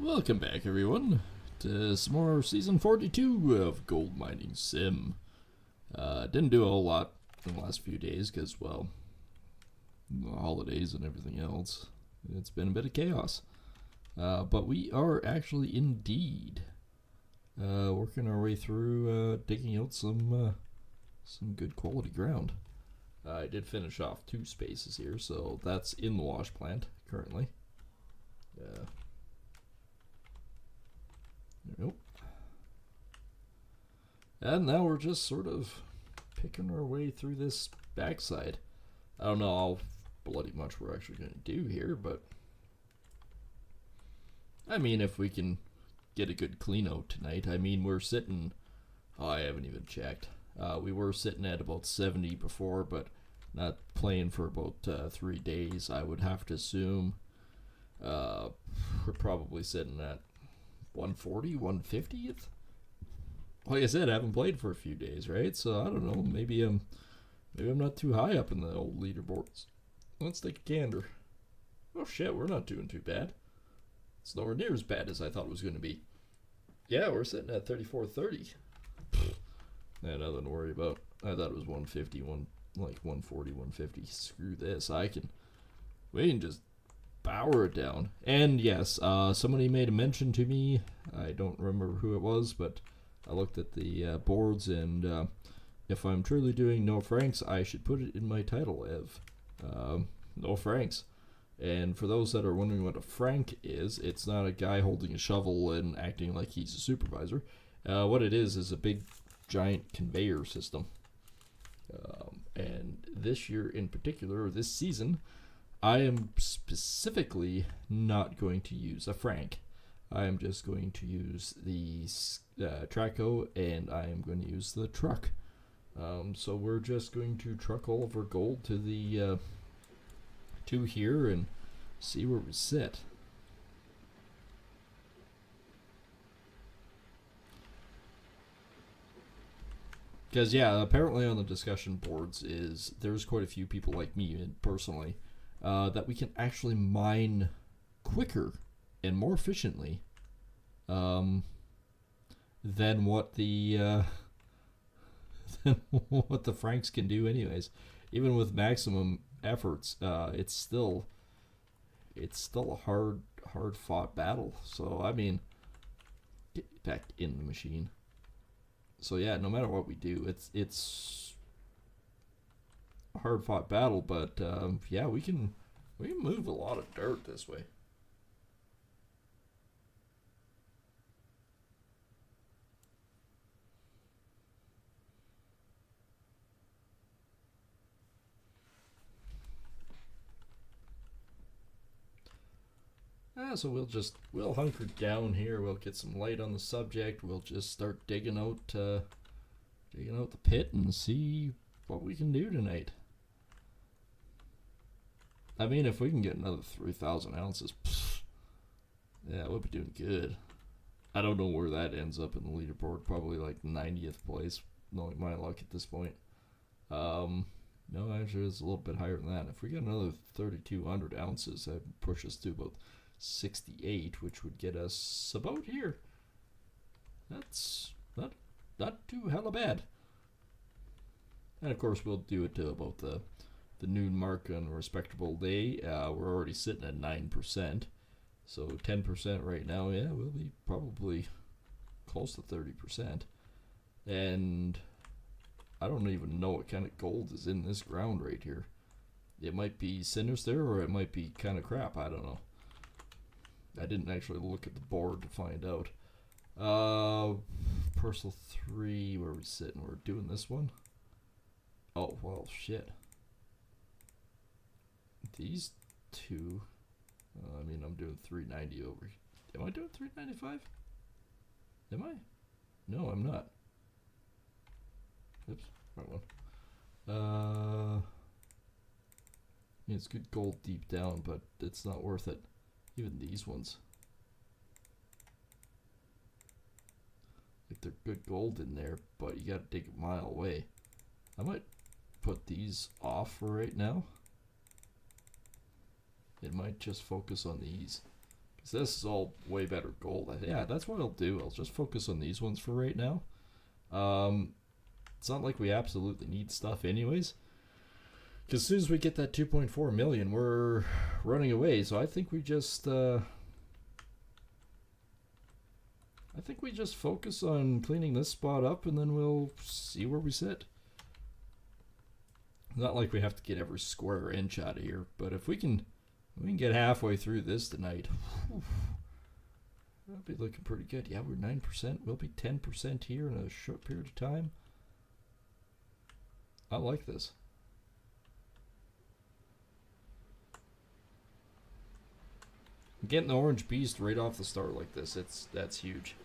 Welcome back, everyone, to some more Season 42 of Gold Mining Sim. Didn't do a whole lot in the last few days because, well, the holidays and everything else. It's been a bit of chaos. But we are actually indeed working our way through digging out some good quality ground. I did finish off 2 spaces here, so that's in the wash plant currently. There we go. And now we're just sort of picking our way through this backside. I don't know how bloody much we're actually going to do here, but I mean, if we can get a good clean out tonight. I mean, we're sitting, I haven't even checked. We were sitting at about 70 before, but not playing for about 3 days. I would have to assume we're probably sitting at 140, 150th. Like I said, I haven't played for a few days, right? So I don't know. Maybe I'm not too high up in the old leaderboards. Let's take a gander. Oh shit, we're not doing too bad. It's nowhere near as bad as I thought it was going to be. Yeah, we're sitting at 3430. Yeah, nothing to worry about. I thought it was 150, like 140, 150. Screw this. We can just power it down. And yes, somebody made a mention to me. I don't remember who it was, but I looked at the boards, and if I'm truly doing no franks, I should put it in my title of no franks. And for those that are wondering what a frank is, it's not a guy holding a shovel and acting like he's a supervisor. What it is a big giant conveyor system. And this year in particular, or this season, I am specifically not going to use a frank. I am just going to use the Traco, and I am going to use the truck. So we're just going to truck all of our gold to the to here and see where we sit. Because yeah, apparently on the discussion boards there's quite a few people like me personally that we can actually mine quicker and more efficiently than what the than what the Franks can do anyways. Even with maximum efforts, it's still a hard fought battle. So I mean, get back in the machine. So yeah, no matter what we do, it's a hard fought battle. But yeah, we can move a lot of dirt this way. So we'll hunker down here. We'll get some light on the subject. We'll just start digging out the pit and see what we can do tonight. I mean, if we can get another 3,000 ounces, yeah, we'll be doing good. I don't know where that ends up in the leaderboard. Probably like 90th place, knowing my luck at this point. No, actually, it's a little bit higher than that. If we get another 3,200 ounces, that'd push us to about 68, which would get us about here. That's not too hella bad. And of course, we'll do it to about the noon mark on a respectable day. We're already sitting at 9%, so 10% right now. Yeah, we'll be probably close to 30%. And I don't even know what kind of gold is in this ground right here. It might be sinister, or it might be kind of crap. I don't know. I didn't actually look at the board to find out. Parcel 3, where are we sitting? We're doing this one. Oh, well, shit. These two. I mean, I'm doing 390 over here. Am I doing 395? Am I? No, I'm not. Oops, wrong one. It's good gold deep down, but it's not worth it. Even these ones. Like, they're good gold in there, but you gotta dig a mile away. I might put these off for right now. It might just focus on these. 'Cause this is all way better gold. Yeah, that's what I'll do. I'll just focus on these ones for right now. It's not like we absolutely need stuff anyways. Because as soon as we get that 2.4 million, we're running away. So I think we just focus on cleaning this spot up, and then we'll see where we sit. Not like we have to get every square inch out of here, but if we can get halfway through this tonight, that'll be looking pretty good. Yeah, we're 9%. We'll be 10% here in a short period of time. I like this. Getting the orange beast right off the start like this, that's huge.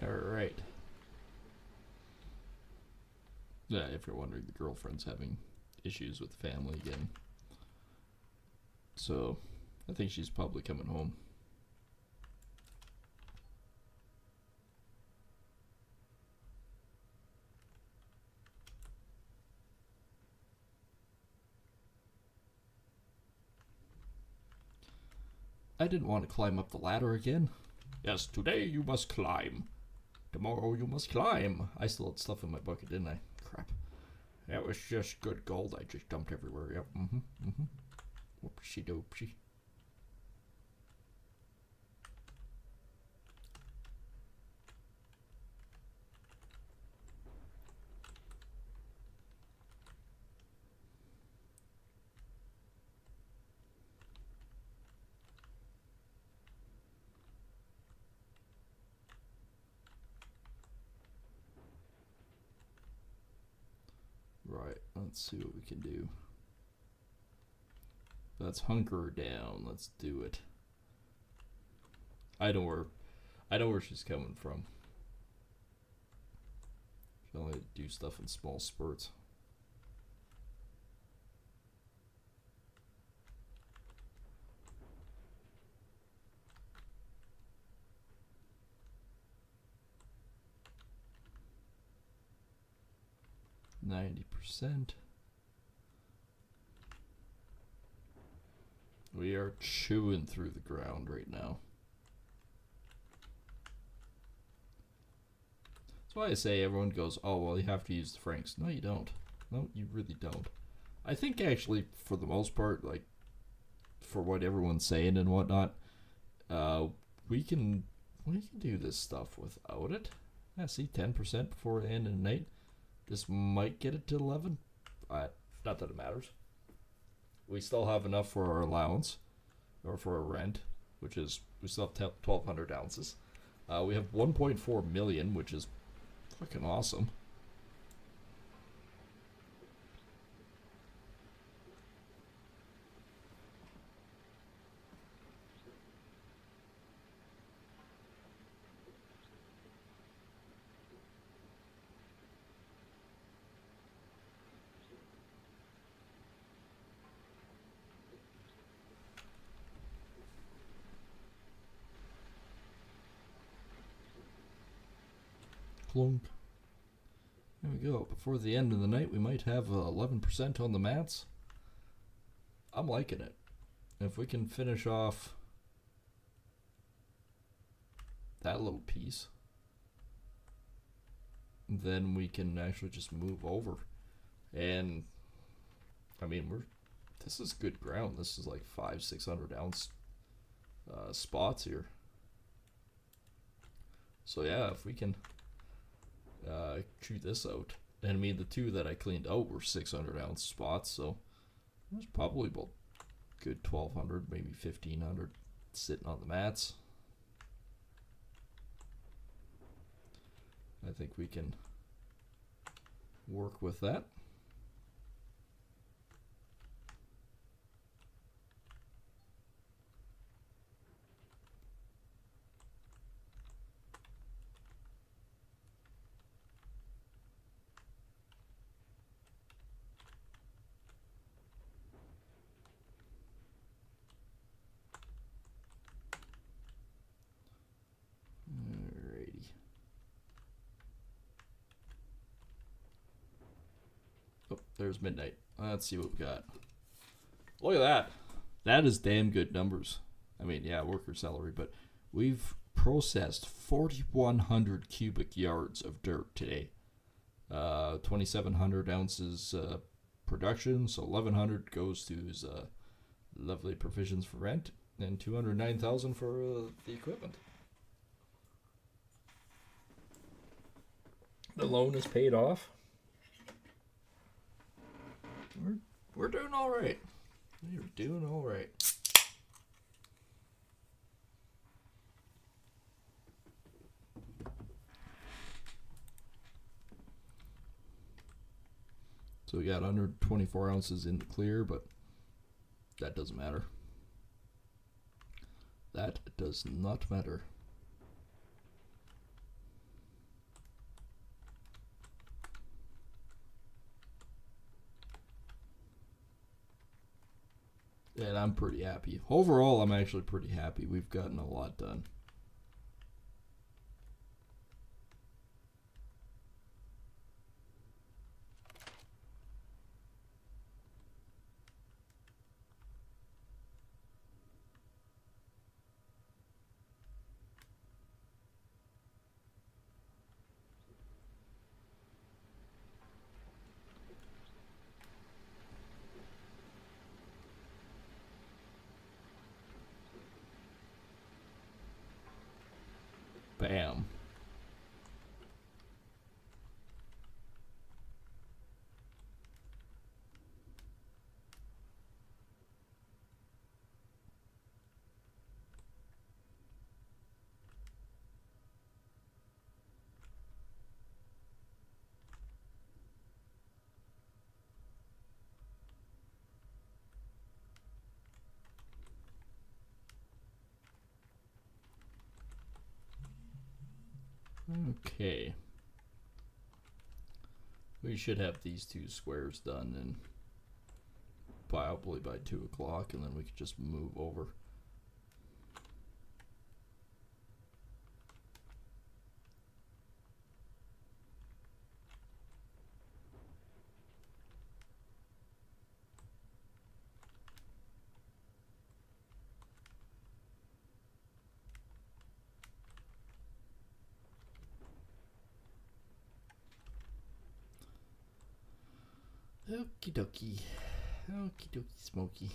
Alright. Yeah, if you're wondering, the girlfriend's having issues with the family again. So, I think she's probably coming home. I didn't want to climb up the ladder again. Yes, today you must climb. Tomorrow you must climb. I still had stuff in my bucket, didn't I? Crap. That was just good gold. I just dumped everywhere. Yep. Whoopsie doopsie. Right, let's see what we can do. Let's hunker down. Let's do it. I know where she's coming from. She only do stuff in small spurts. %. We are chewing through the ground right now. That's why I say everyone goes, oh, well, you have to use the franks. No, you don't. No, you really don't. I think actually, for the most part, like, for what everyone's saying and whatnot, we can do this stuff without it. Yeah, see, 10% before the end of the night. This might get it to 11. Not that it matters. We still have enough for our allowance, or for our rent, which is, we still have 1,200 ounces. We have 1.4 million, which is fucking awesome. Clunk. There we go. Before the end of the night, we might have 11% on the mats. I'm liking it. If we can finish off that little piece, then we can actually just move over. And I mean, this is good ground. This is like 500-600 ounce spots here. So yeah, if we can chew this out. And I mean, the two that I cleaned out were 600 ounce spots, so there's probably about good 1,200, maybe 1,500 sitting on the mats. I think we can work with that. Alrighty. Oh, there's midnight. Let's see what we got. Look at that. That is damn good numbers. I mean, yeah, worker salary, but we've processed 4,100 cubic yards of dirt today. 2,700 ounces production, so 1,100 goes to his lovely provisions for rent, and 209,000 for the equipment. The loan is paid off. We're doing all right. We're doing all right. So we got under 24 ounces in the clear, but that doesn't matter. That does not matter. And I'm pretty happy. Overall, I'm actually pretty happy. We've gotten a lot done. Bam. Okay. We should have these two squares done and probably by 2 o'clock, and then we could just move over. Okie dokie. Okie dokie smoky.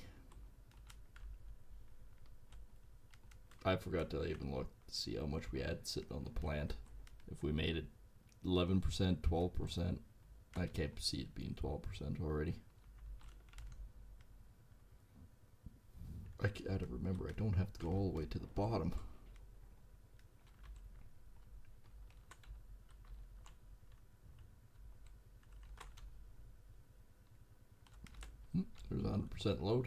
I forgot to even look to see how much we had sitting on the plant. If we made it 11%, 12%. I can't see it being 12% already. I gotta remember, I don't have to go all the way to the bottom. There's 100% load.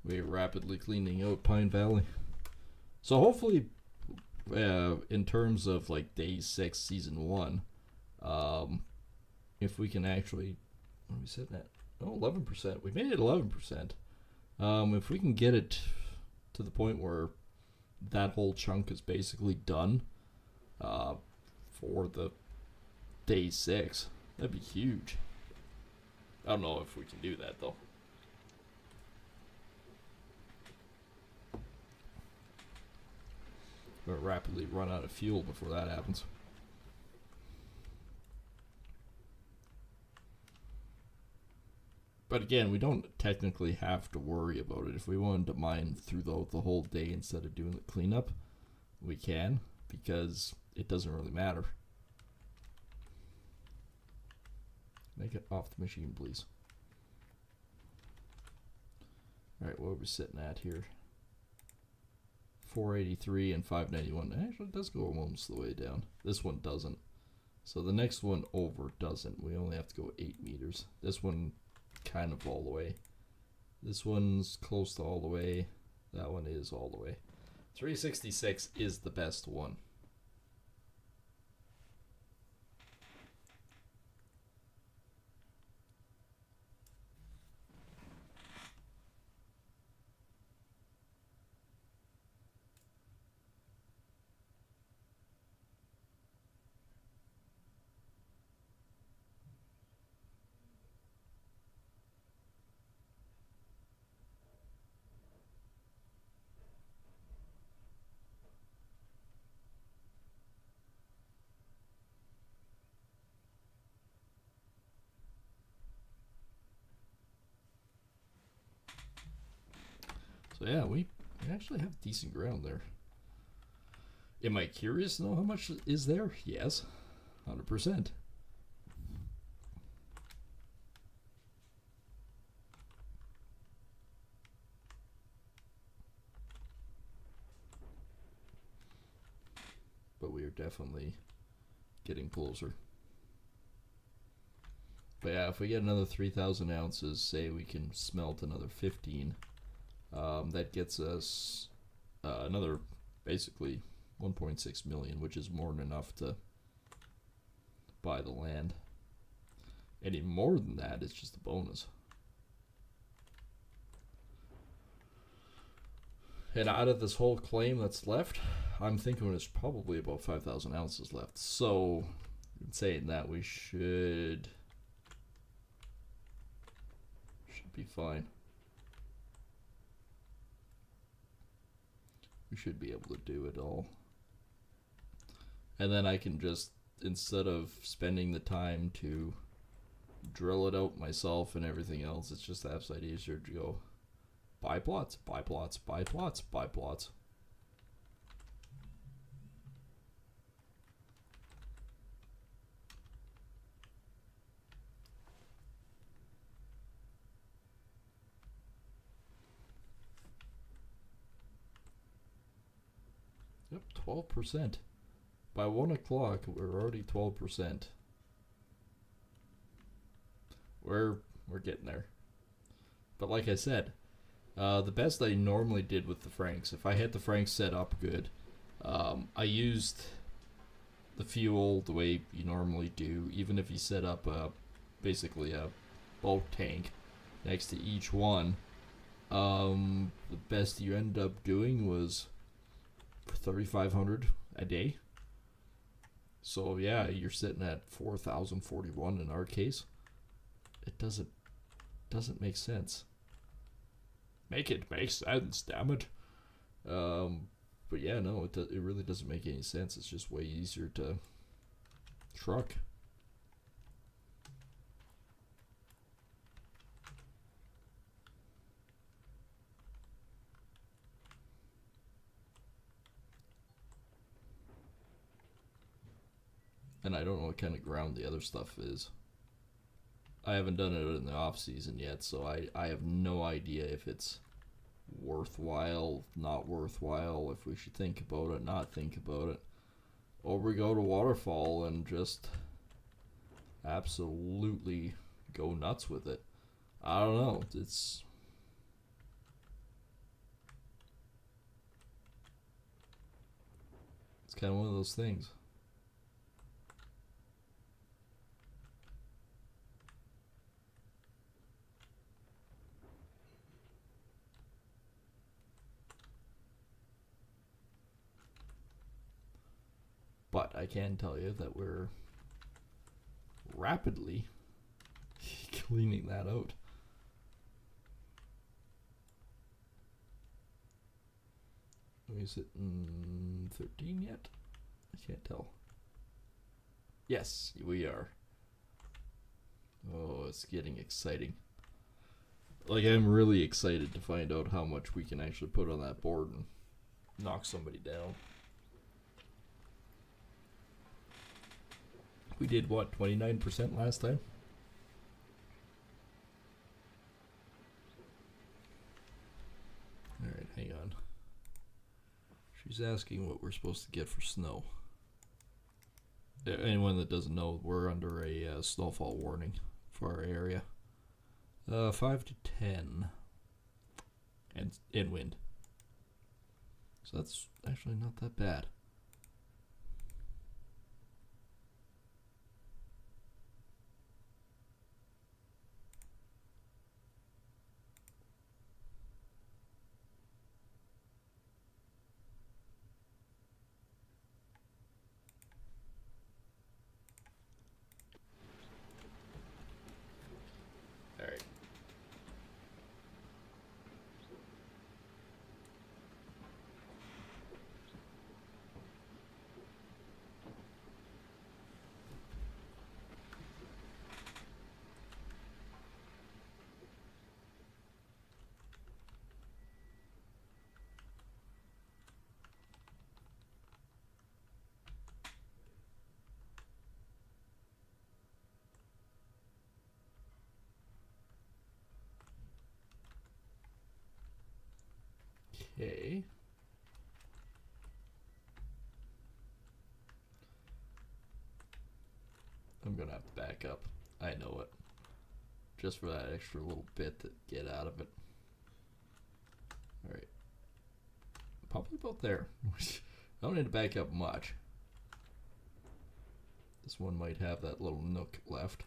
We're rapidly cleaning out Pine Valley. So hopefully, in terms of like day 6, season 1, if we can actually, what are we sitting at? Oh, 11%. We made it 11%. If we can get it to the point where that whole chunk is basically done for the day 6, that'd be huge. I don't know if we can do that though. We'll rapidly run out of fuel before that happens. But again, we don't technically have to worry about it. If we wanted to mine through the whole day instead of doing the cleanup, we can, because it doesn't really matter. Make it off the machine, please. Alright, what are we sitting at here? 483 and 591. Actually, it does go almost the way down. This one doesn't. So the next one over doesn't. We only have to go 8 meters. This one kind of all the way. This one's close to all the way. That one is all the way. 366 is the best one. So yeah, we actually have decent ground there. Am I curious to know how much is there? Yes, 100%. But we are definitely getting closer. But yeah, if we get another 3,000 ounces, say we can smelt another 15, that gets us another basically 1.6 million, which is more than enough to buy the land. Any more than that, it's just a bonus. And out of this whole claim that's left, I'm thinking there's probably about 5,000 ounces left. So, in saying that, we should be fine. We should be able to do it all. And then I can just, instead of spending the time to drill it out myself and everything else, it's just absolutely easier to go buy plots, buy plots, buy plots, buy plots. Yep, 12%. By 1 o'clock, we're already 12%. We're getting there. But like I said, the best I normally did with the Franks, if I had the Franks set up good, I used the fuel the way you normally do, even if you set up basically a boat tank next to each one. The best you end up doing was 3,500 a day. So yeah, you're sitting at 4,041 in our case. It doesn't make sense. Make it make sense, damn it. But yeah, no, it really doesn't make any sense. It's just way easier to truck. And I don't know what kind of ground the other stuff is. I haven't done it in the off season yet, so I have no idea if it's worthwhile, not worthwhile, if we should think about it, not think about it. Or we go to Waterfall and just absolutely go nuts with it. I don't know. It's kind of one of those things. But I can tell you that we're rapidly cleaning that out. Is it 13 yet? I can't tell. Yes, we are. Oh, it's getting exciting. Like, I'm really excited to find out how much we can actually put on that board and knock somebody down. We did what, 29% last time? Hang on. She's asking what we're supposed to get for snow. Anyone that doesn't know, we're under a snowfall warning for our area. 5 to 10. And in wind. So that's actually not that bad. Alright. Okay. I'm gonna have to back up. I know it. Just for that extra little bit to get out of it. Alright. Probably about there. I don't need to back up much. This one might have that little nook left.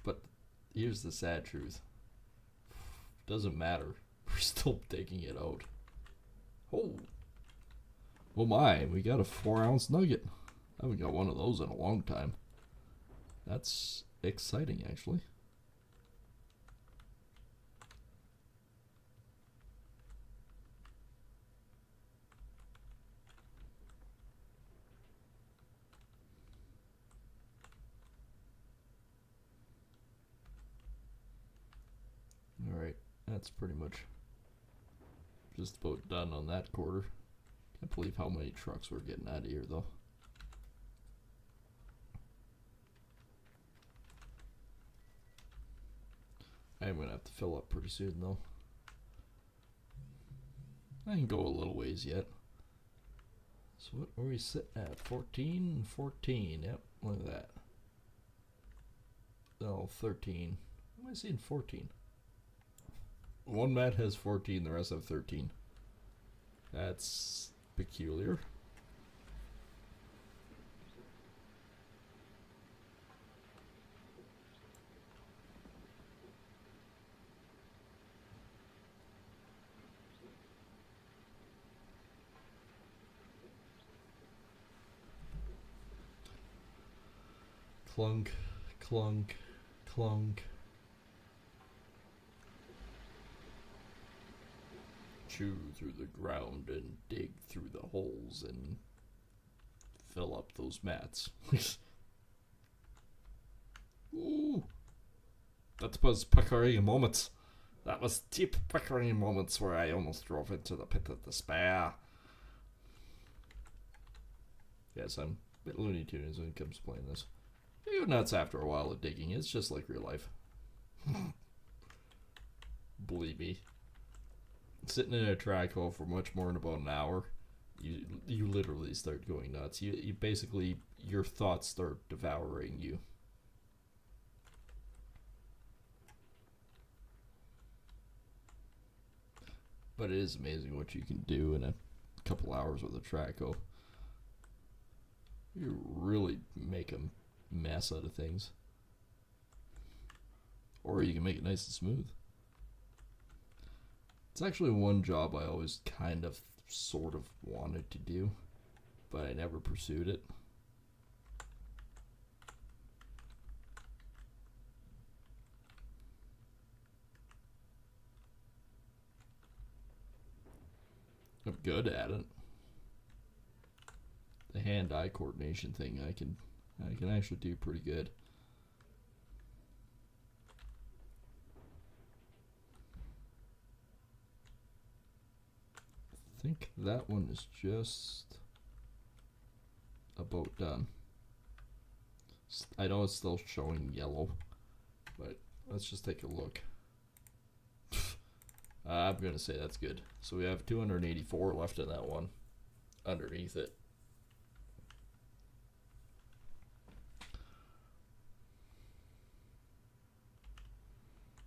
But here's the sad truth. Doesn't matter. We're still digging it out. Oh. Oh my, we got a 4-ounce nugget. I haven't got one of those in a long time. That's exciting, actually. Alright, that's pretty much just about done on that quarter. Can't believe how many trucks we're getting out of here, though. I'm gonna have to fill up pretty soon, though. I can go a little ways yet. So what are we sitting at? 14? 14. Yep, look at that. Oh, 13. Why am I seeing 14? One mat has 14, the rest have 13. That's peculiar. Clunk, clunk, clunk. Chew through the ground and dig through the holes and fill up those mats. Ooh. That was Pickering moments. That was deep Pickering moments where I almost drove into the pit of despair. Yes, I'm a bit Looney Tunes when it comes to playing this. You go nuts after a while of digging. It's just like real life. Believe me. Sitting in a track hole for much more than about an hour, you literally start going nuts. You basically, your thoughts start devouring you. But it is amazing what you can do in a couple hours with a track hole. You really make a mess out of things. Or you can make it nice and smooth. It's actually one job I always kind of sort of wanted to do, but I never pursued it. I'm good at it. The hand-eye coordination thing I can actually do pretty good. I think that one is just about done. I know it's still showing yellow, but let's just take a look. I'm going to say that's good. So we have 284 left in that one underneath it.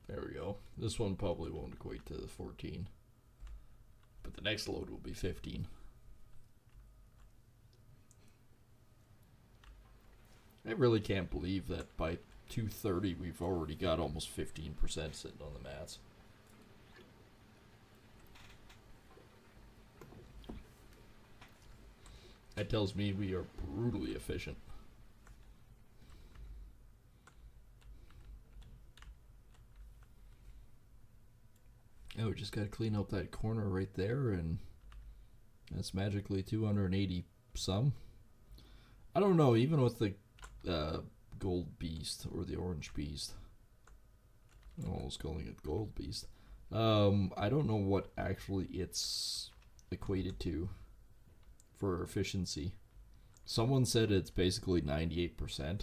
There we go. This one probably won't equate to the 14. But the next load will be 15. I really can't believe that by 2:30 we've already got almost 15% sitting on the mats. That tells me we are brutally efficient. Oh, we just got to clean up that corner right there, and that's magically 280 some. I don't know, even with the gold beast or the orange beast. I'm almost calling it gold beast. I don't know what actually it's equated to for efficiency. Someone said it's basically 98%.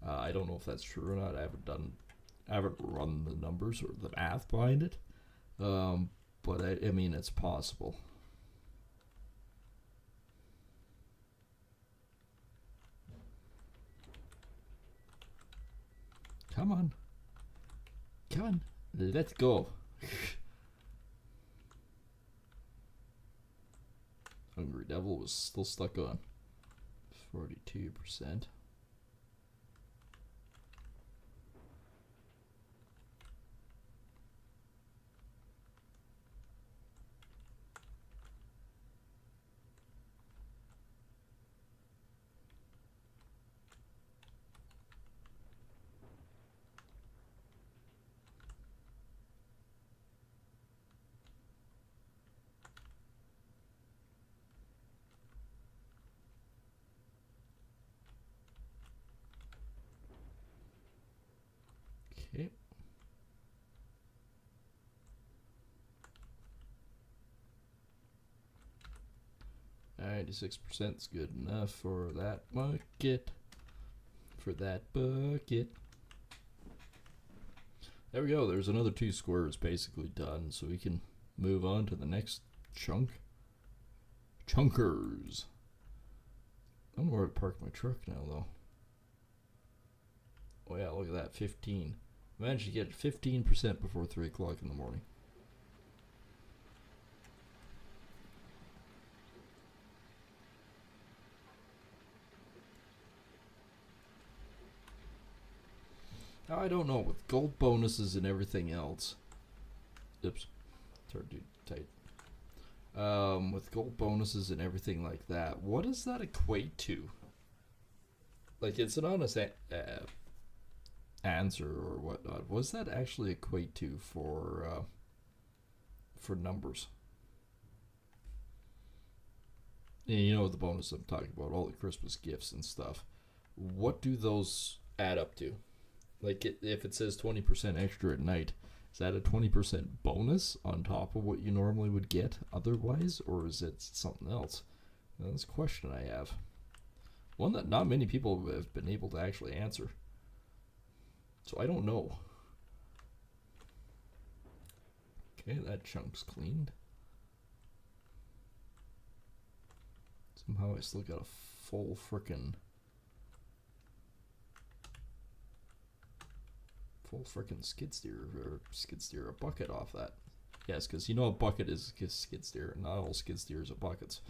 I don't know if that's true or not. I haven't run the numbers or the math behind it. But I mean, it's possible. Come on. Come on. Let's go. Hungry Devil was still stuck on 42%. Okay. 96% is good enough for that bucket. There we go. There's another 2 squares basically done, so we can move on to the next chunk. Chunkers. I don't know where to park my truck now, though. Oh yeah, look at that, 15. Managed to get 15% before 3 o'clock in the morning. Now, I don't know, with gold bonuses and everything else. Oops, turned too tight. With gold bonuses and everything like that, what does that equate to? Like, it's an honest answer or whatnot. What does that actually equate to for numbers? And you know the bonus I'm talking about, all the Christmas gifts and stuff. What do those add up to? Like, if it says 20% extra at night, is that a 20% bonus on top of what you normally would get otherwise, or is it something else? Now, that's a question I have. One that not many people have been able to actually answer. So I don't know. Okay, that chunk's cleaned. Somehow I still got a full frickin' skid steer, a bucket off that. Yes, because you know a bucket is a skid steer. Not all skid steers are buckets.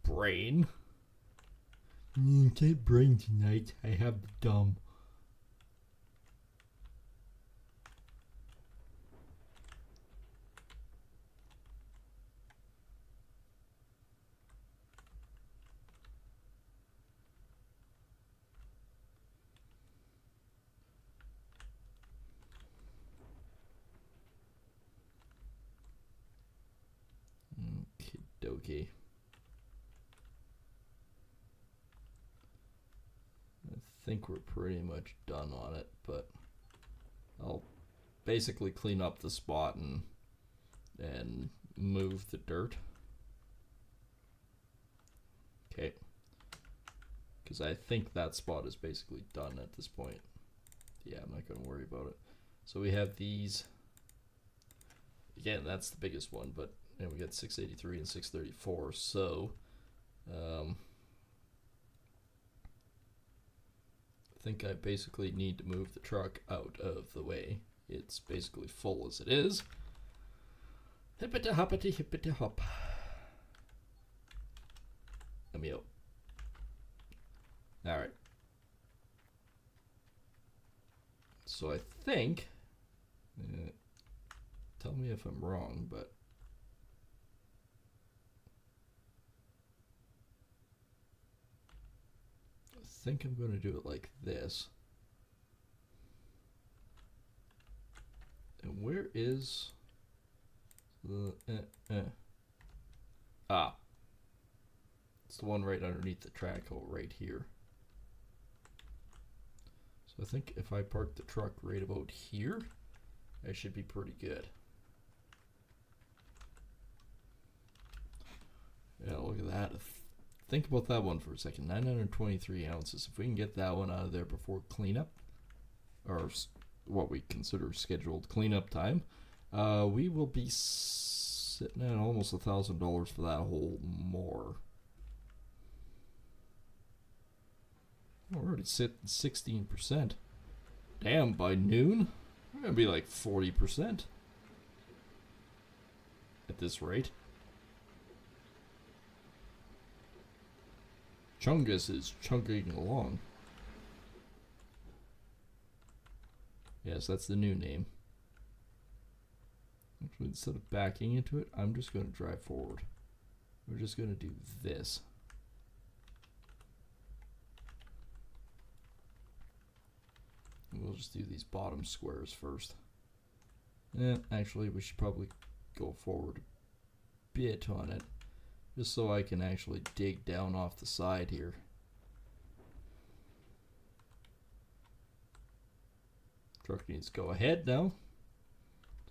Brain. Can't brain tonight. I have the dumb. Okay. I think we're pretty much done on it, but I'll basically clean up the spot and move the dirt. Okay. Because I think that spot is basically done at this point. Yeah, I'm not going to worry about it. So we have these again, that's the biggest one, but we got 683 and 634, so I think I basically need to move the truck out of the way. It's basically full as it is. Hippity hoppity hippity hop. Let me out. Alright. So I think, tell me if I'm wrong, but I think I'm going to do it like this. And where is the it's the one right underneath the track hole right here. So I think if I park the truck right about here, I should be pretty good. Yeah, look at that. Think about that one for a second. 923 ounces. If we can get that one out of there before cleanup, or what we consider scheduled cleanup time, we will be sitting at almost $1,000 for that hole more. We're already sitting 16%. Damn, by noon, we're gonna be like 40% at this rate. Chungus is chunking along. Yes, that's the new name. Actually, instead of backing into it, I'm just going to drive forward. We're just going to do this. We'll just do these bottom squares first. Actually, we should probably go forward a bit on it, just so I can actually dig down off the side here. Truck needs to go ahead now,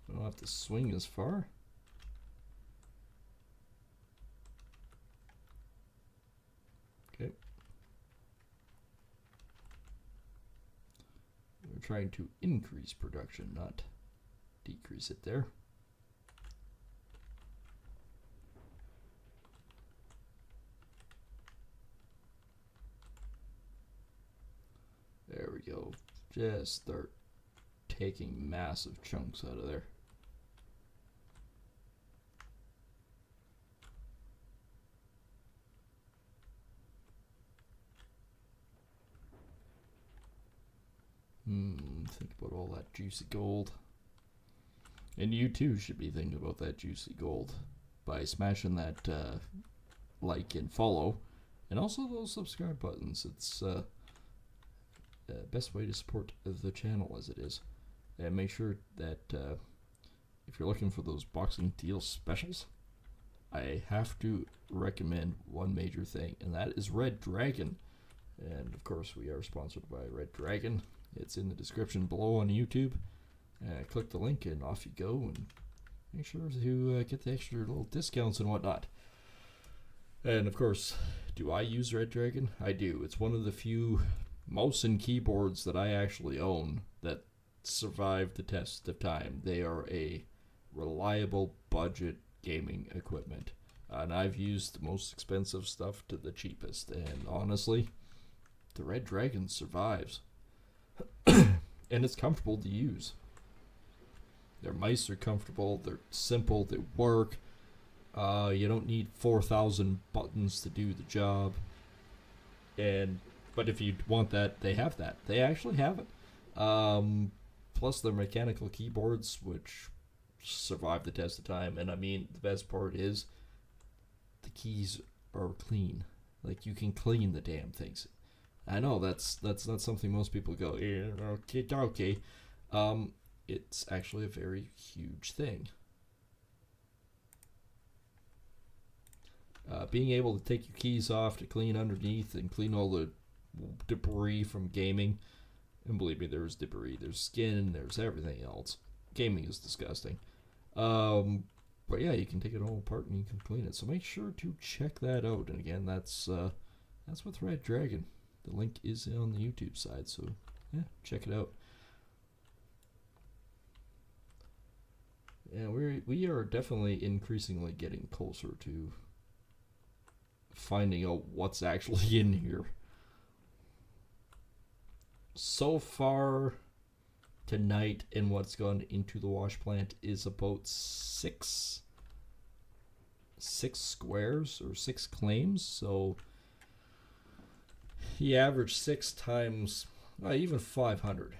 so I don't have to swing as far. Okay. We're trying to increase production, not decrease it there. There we go. Just start taking massive chunks out of there. Think about all that juicy gold. And you too should be thinking about that juicy gold by smashing that like and follow, and also those subscribe buttons. It's best way to support the channel as it is. And make sure that if you're looking for those boxing deal specials, I have to recommend one major thing, and that is Red Dragon. And of course, we are sponsored by Red Dragon. It's in the description below on YouTube. Click the link and off you go, and make sure to get the extra little discounts and whatnot. And of course, do I use Red Dragon? I do. It's one of the few mouse and keyboards that I actually own that survive the test of time. They are a reliable budget gaming equipment, and I've used the most expensive stuff to the cheapest, and honestly, the Red Dragon survives. And it's comfortable to use. Their mice are comfortable, they're simple, they work. You don't need 4,000 buttons to do the job. But if you want that, they have that. They actually have it. Plus they're mechanical keyboards, which survive the test of time. And I mean, the best part is the keys are clean. Like, you can clean the damn things. I know that's not something most people go, okay. It's actually a very huge thing. Being able to take your keys off to clean underneath and clean all the debris from gaming, and believe me, there's debris, there's skin, there's everything else. Gaming is disgusting. But yeah, you can take it all apart and you can clean it. So make sure to check that out. And again, that's with Red Dragon. The link is on the YouTube side, so yeah, check it out. Yeah, we are definitely increasingly getting closer to finding out what's actually in here. So far tonight, and what's gone into the wash plant is about six squares or 6 claims. So he averaged 6 times, even 500.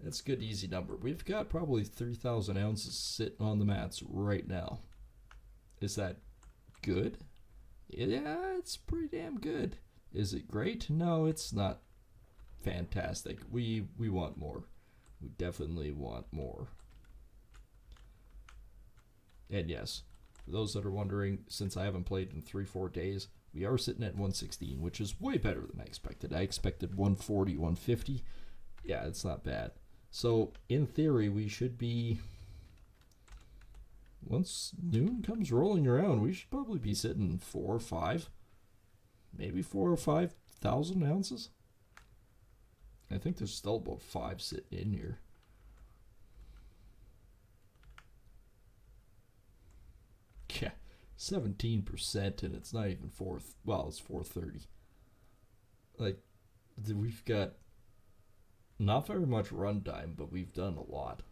That's a good easy number. We've got probably 3,000 ounces sitting on the mats right now. Is that good? Yeah, it's pretty damn good. Is it great? No, it's not fantastic. We want more. We definitely want more. And yes, for those that are wondering, since I haven't played in 3-4 days, we are sitting at 116, which is way better than I expected. I expected 140, 150. Yeah, it's not bad. So, in theory, we should be... Once noon comes rolling around, we should probably be sitting 4 or 5. Maybe 4 or 5,000 ounces. I think there's still about 5 sitting in here. Yeah, 17%, and it's not even 4. Well, it's 430. Like, we've got not very much runtime, but we've done a lot.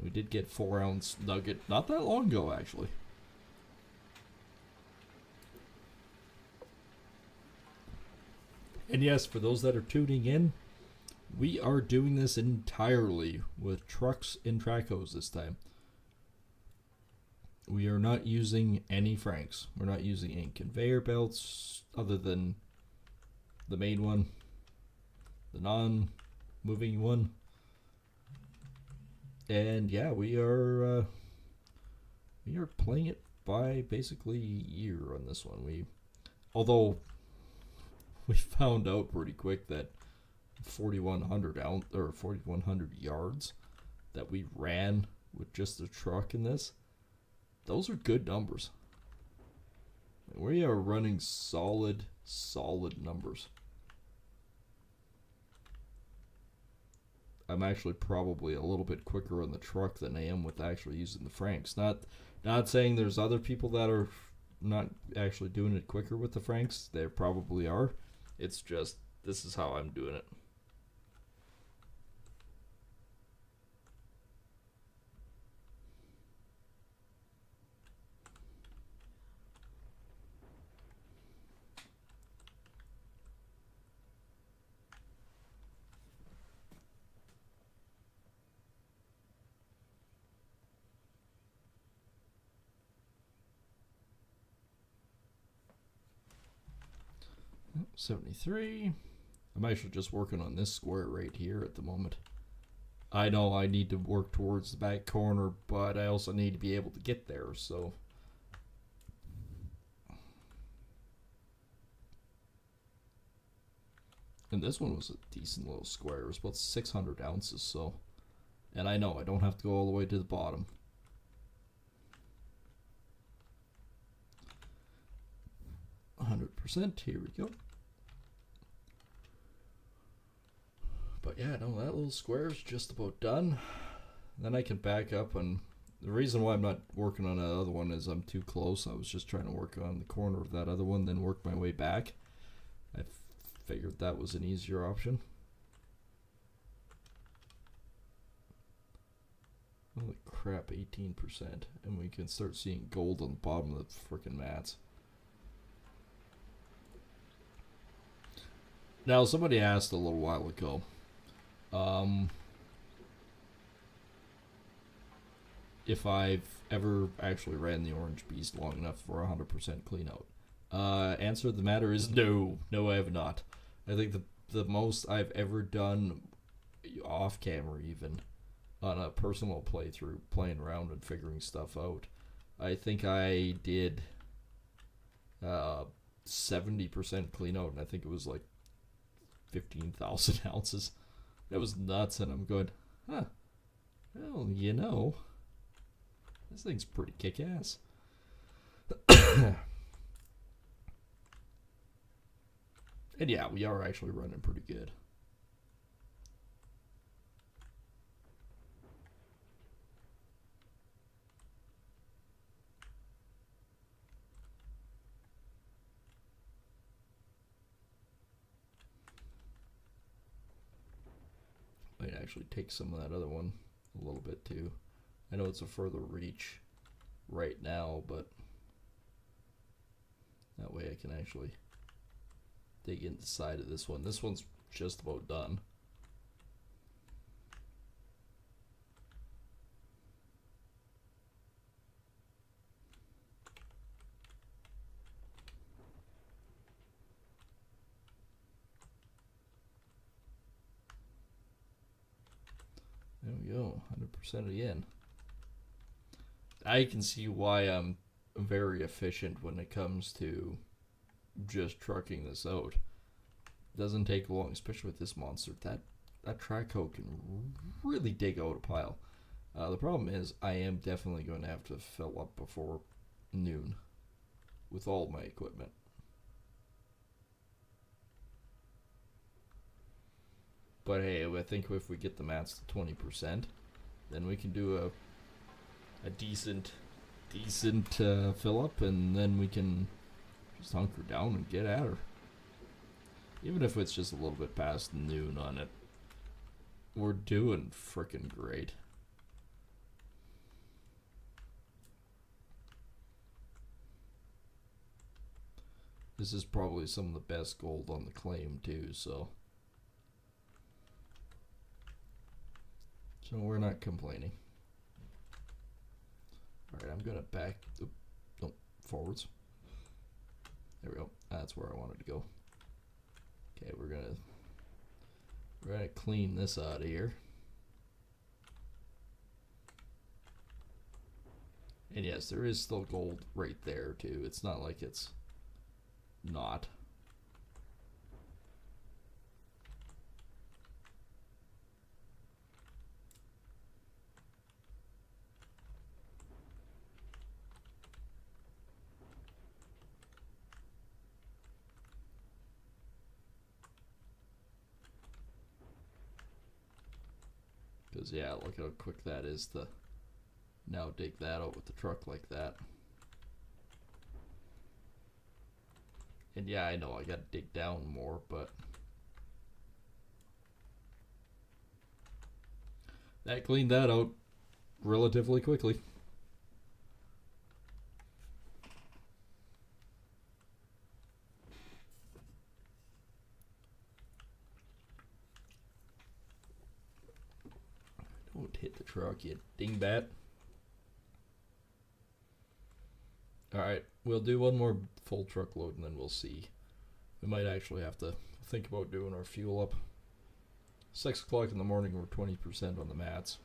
We did get 4-ounce nugget not that long ago, actually. And yes, for those that are tuning in, we are doing this entirely with trucks and track hose this time. We are not using any Franks. We're not using any conveyor belts other than the main one, the non-moving one. And yeah, we are playing it by basically ear on this one. Although we found out pretty quick that 4,100 yards that we ran with just the truck in this, those are good numbers. We are running solid numbers. I'm actually probably a little bit quicker on the truck than I am with actually using the Franks. Not saying there's other people that are not actually doing it quicker with the Franks. There probably are. It's just, this is how I'm doing it. Oh, 73. I'm actually just working on this square right here at the moment. I know I need to work towards the back corner, but I also need to be able to get there, so... And this one was a decent little square. It was about 600 ounces, so... And I know I don't have to go all the way to the bottom. %. Here we go. But yeah, no, that little square is just about done. Then I can back up, and the reason why I'm not working on that other one is I'm too close. I was just trying to work on the corner of that other one, then work my way back. I figured that was an easier option. Holy crap, 18%. And we can start seeing gold on the bottom of the frickin' mats. Now, somebody asked a little while ago, if I've ever actually ran the Orange Beast long enough for 100% clean out. Answer to the matter is no. No, I have not. I think the most I've ever done off camera, even on a personal playthrough, playing around and figuring stuff out, I think I did 70% clean out, and I think it was like 15,000 ounces. That was nuts, and I'm going, huh, well, you know, this thing's pretty kick-ass. And yeah, we are actually running pretty good. actually take some of that other one a little bit too. I know it's a further reach right now, but that way I can actually dig into the side of this one. This one's just about done. There we go, 100% again. I can see why I'm very efficient when it comes to just trucking this out. Doesn't take long, especially with this monster. That track hoe can really dig out a pile. The problem is I am definitely going to have to fill up before noon with all my equipment. But hey, I think if we get the mats to 20%, then we can do a decent fill up, and then we can just hunker down and get at her. Even if it's just a little bit past noon on it, we're doing frickin' great. This is probably some of the best gold on the claim too, so we're not complaining. Alright, I'm gonna back forwards. There we go. That's where I wanted to go. Okay, we're gonna clean this out of here. And yes, there is still gold right there too. It's not like it's not. Because yeah, look how quick that is to now dig that out with the truck like that. And yeah, I know I gotta dig down more, but that cleaned that out relatively quickly. Don't hit the truck, you dingbat. Alright, we'll do one more full truckload and then we'll see. We might actually have to think about doing our fuel up. 6 o'clock in the morning, we're 20% on the mats.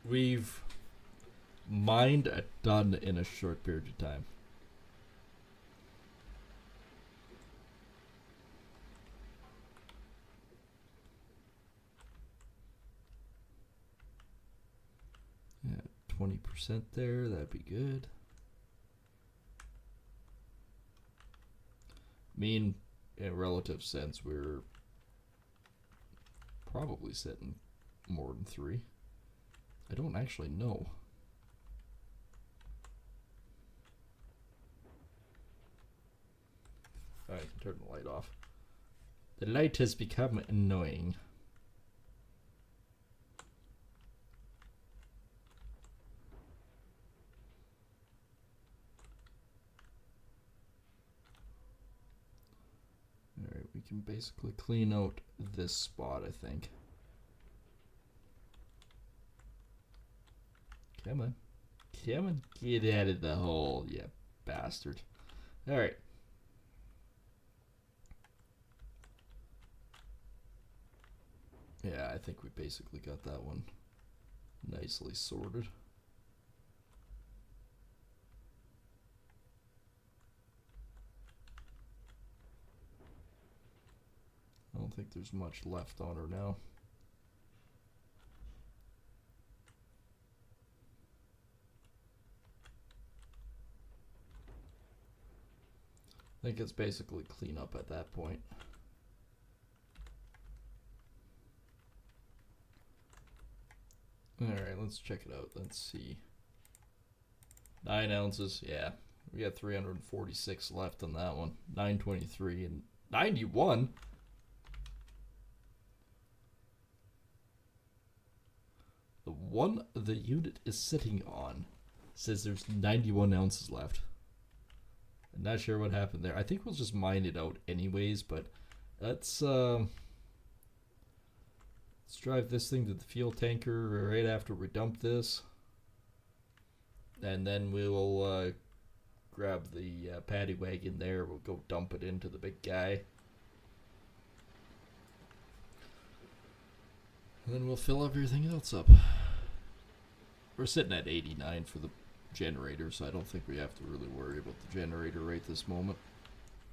We've mined a ton in a short period of time. Yeah, 20% there, that'd be good. I mean, in a relative sense, we're probably sitting more than 3. I don't actually know. I can turn the light off. The light has become annoying. Alright, we can basically clean out this spot, I think. Come on. Come on, get out of the hole, you bastard. Alright. Yeah, I think we basically got that one nicely sorted. I don't think there's much left on her now. I think it's basically clean up at that point. Alright, let's check it out. Let's see. 9 ounces, yeah. We got 346 left on that one. 923 and 91. one the unit is sitting on says there's 91 ounces left. I'm not sure what happened there. I think we'll just mine it out anyways, but let's drive this thing to the fuel tanker right after we dump this. And then we'll grab the paddy wagon there. We'll go dump it into the big guy. And then we'll fill everything else up. We're sitting at 89 for the generator, so I don't think we have to really worry about the generator right this moment.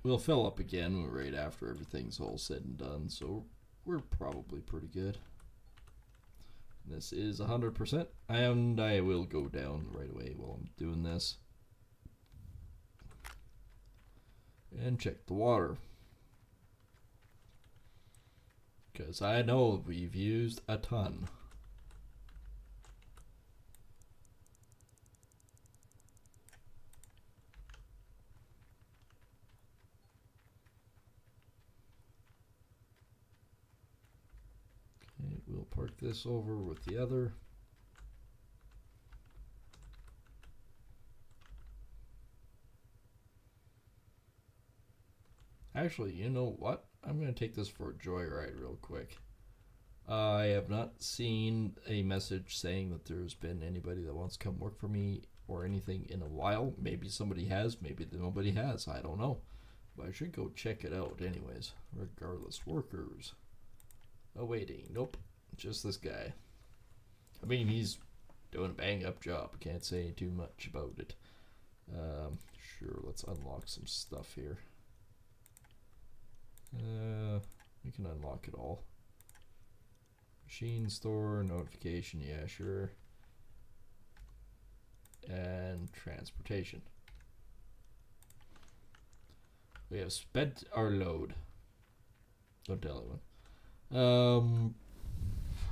We'll fill up again right after everything's all said and done, so we're probably pretty good. This is 100%, and I will go down right away while I'm doing this. And check the water. Because I know we've used a ton. Okay, we'll park this over with the other. Actually, you know what? I'm going to take this for a joyride real quick. I have not seen a message saying that there's been anybody that wants to come work for me or anything in a while. Maybe somebody has, maybe nobody has. I don't know. But I should go check it out anyways. Regardless, workers. Awaiting. Nope. Just this guy. I mean, he's doing a bang-up job. Can't say too much about it. Sure, let's unlock some stuff here. We can unlock it all. Machine store, notification, yeah, sure. And transportation. We have spent our load. Don't tell anyone.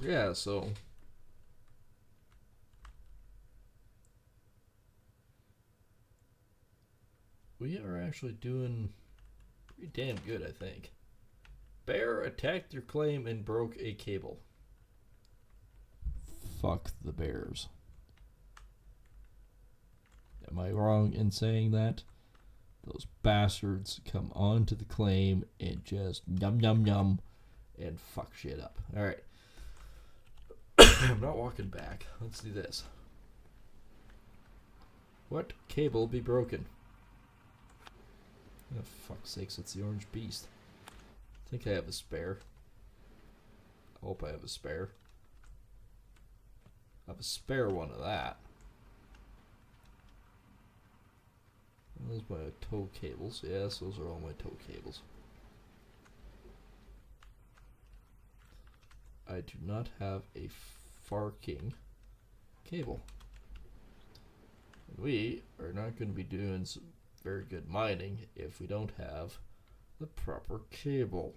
Yeah, so we are actually doing pretty damn good, I think. Bear attacked your claim and broke a cable. Fuck the bears. Am I wrong in saying that? Those bastards come onto the claim and just yum yum yum and fuck shit up. Alright. I'm not walking back. Let's do this. What cable be broken? Oh, fuck's sakes, it's the orange beast. I think I have a spare. I hope I have a spare. I have a spare one of that. Those are my tow cables. Yes, those are all my tow cables. I do not have a farking cable. And we are not going to be doing some very good mining if we don't have the proper cable.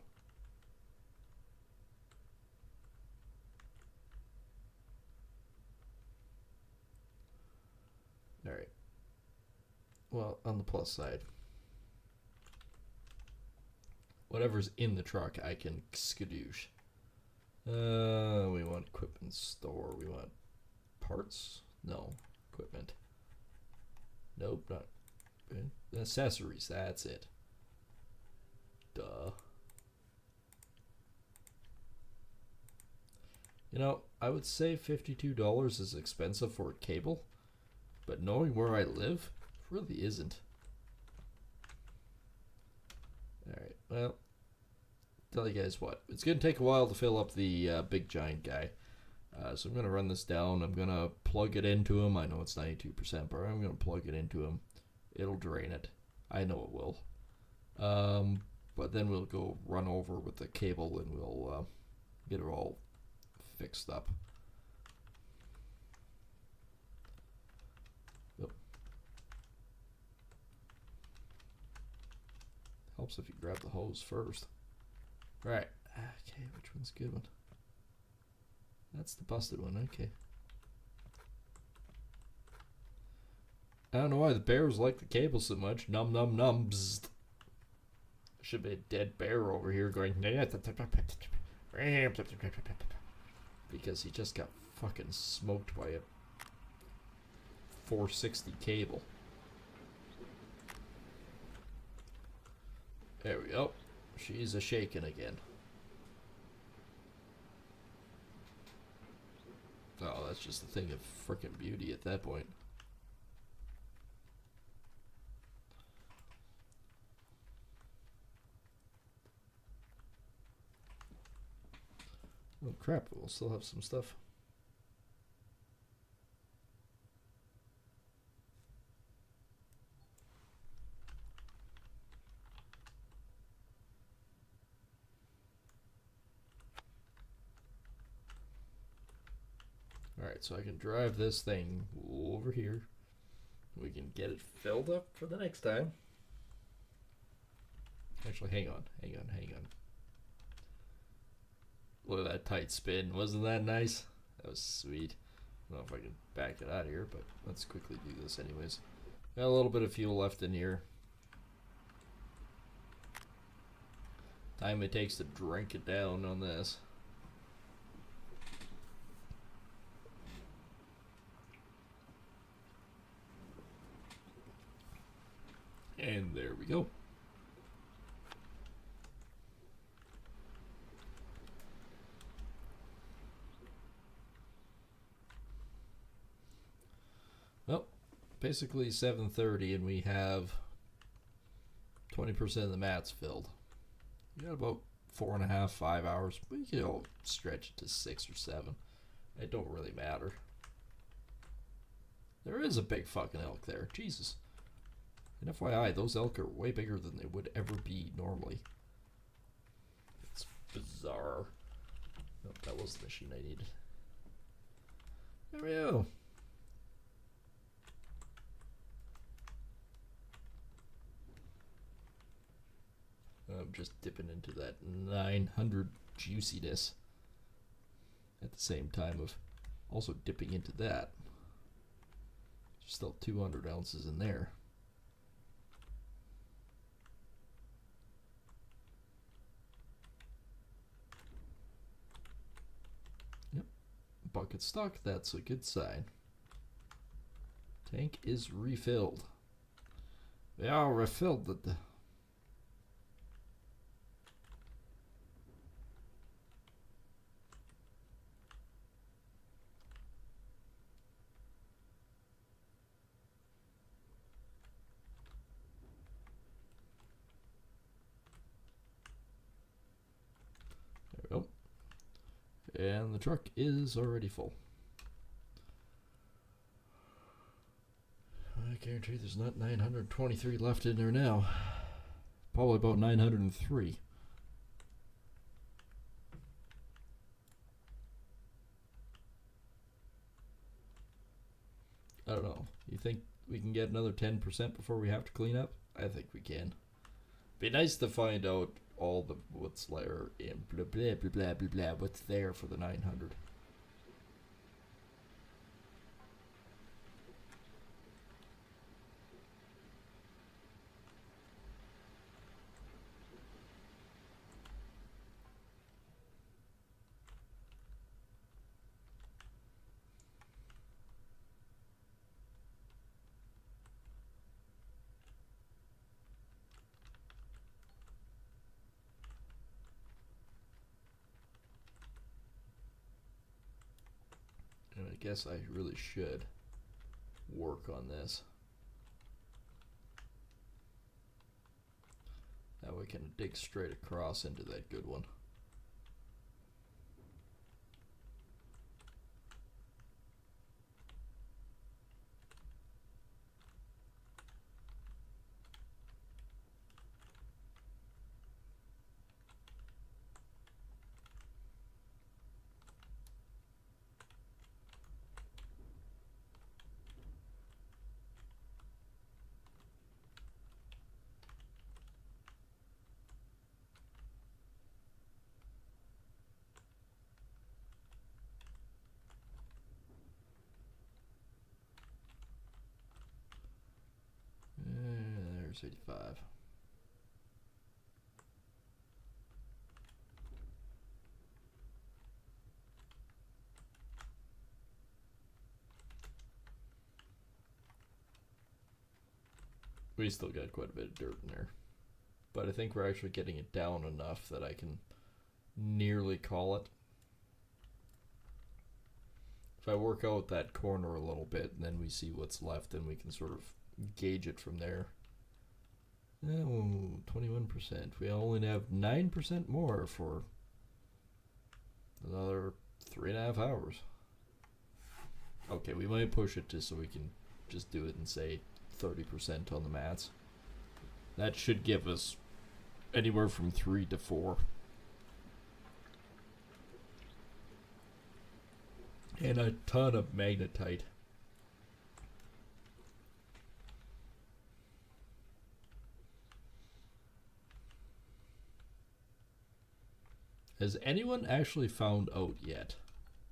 Alright. Well, on the plus side, whatever's in the truck I can skadoosh. We want equipment store. We want parts? No. Equipment. Nope, not good. Accessories, that's it. Duh. You know, I would say $52 is expensive for a cable, but knowing where I live, it really isn't. Alright, well, tell you guys what, it's going to take a while to fill up the big giant guy. So I'm going to run this down. I'm going to plug it into him. I know it's 92%, but I'm going to plug it into him. It'll drain it. I know it will. But then we'll go run over with the cable and we'll get it all fixed up. Yep. Helps if you grab the hose first. Right. Okay, which one's a good one? That's the busted one, okay. I don't know why the bears like the cable so much. Num num num. Bzzzt. Should be a dead bear over here going because he just got fucking smoked by a 460 cable. There we go. She's a shaking again. Oh, that's just a thing of frickin' beauty at that point. Oh crap, we'll still have some stuff. Alright, so I can drive this thing over here. We can get it filled up for the next time. Actually, hang on. Look at that tight spin. Wasn't that nice? That was sweet. I don't know if I can back it out of here, but let's quickly do this anyways. Got a little bit of fuel left in here. Time it takes to drink it down on this. And there we go. Well, basically 7:30 and we have 20% of the mats filled. We got about 4.5, 5 hours. We can all stretch it to 6 or 7. It don't really matter. There is a big fucking elk there. Jesus. And FYI, those elk are way bigger than they would ever be normally. It's bizarre. Nope, that was the machine I needed. There we go. I'm just dipping into that 900 juiciness at the same time of also dipping into that. There's still 200 ounces in there. Yep, bucket stuck, that's a good sign. Tank is refilled. They are refilled at the... There we go. And the truck is already full. I guarantee there's not 923 left in there now. Probably about 903. I don't know. You think we can get another 10% before we have to clean up? I think we can. Be nice to find out all the what's there in blah blah blah blah blah blah what's there for the 900. And I guess I really should work on this. That way I can dig straight across into that good one. There's 85. We still got quite a bit of dirt in there. But I think we're actually getting it down enough that I can nearly call it. If I work out that corner a little bit and then we see what's left, then we can sort of gauge it from there. Oh, 21%. We only have 9% more for another 3.5 hours. Okay, we might push it just so we can just do it and say 30% on the mats. That should give us anywhere from 3 to 4. And a ton of magnetite. Has anyone actually found out yet?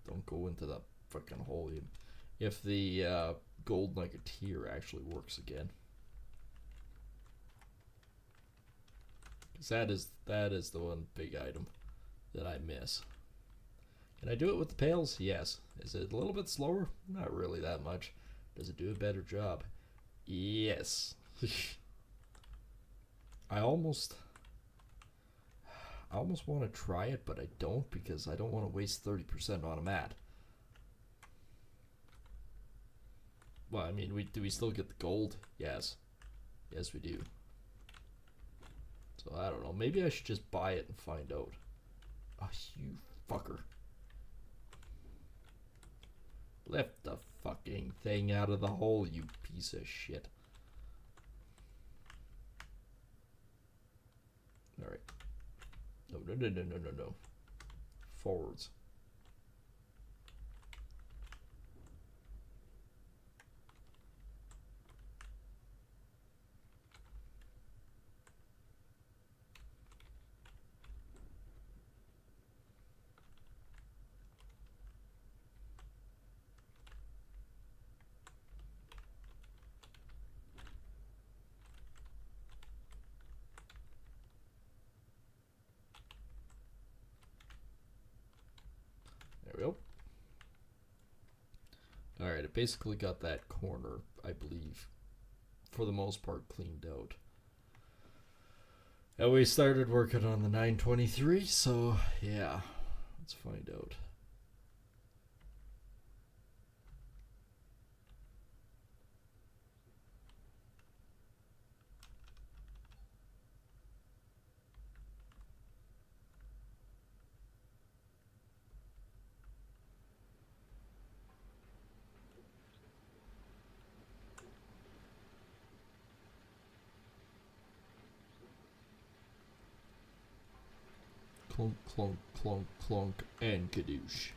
Don't go into that fucking hole. If the gold nuggeteer actually works again. Because that is the one big item that I miss. Can I do it with the pails? Yes. Is it a little bit slower? Not really that much. Does it do a better job? Yes. I almost want to try it, but I don't because I don't want to waste 30% on a mat. Well, I mean, do we still get the gold? Yes. Yes, we do. So, I don't know. Maybe I should just buy it and find out. Oh, you fucker. Lift the fucking thing out of the hole, you piece of shit. Alright. No. Forwards. There we go. Alright, it basically got that corner, I believe, for the most part, cleaned out. And we started working on the 923, so yeah, let's find out. Clunk, clunk, clunk, clunk, and kadoosh.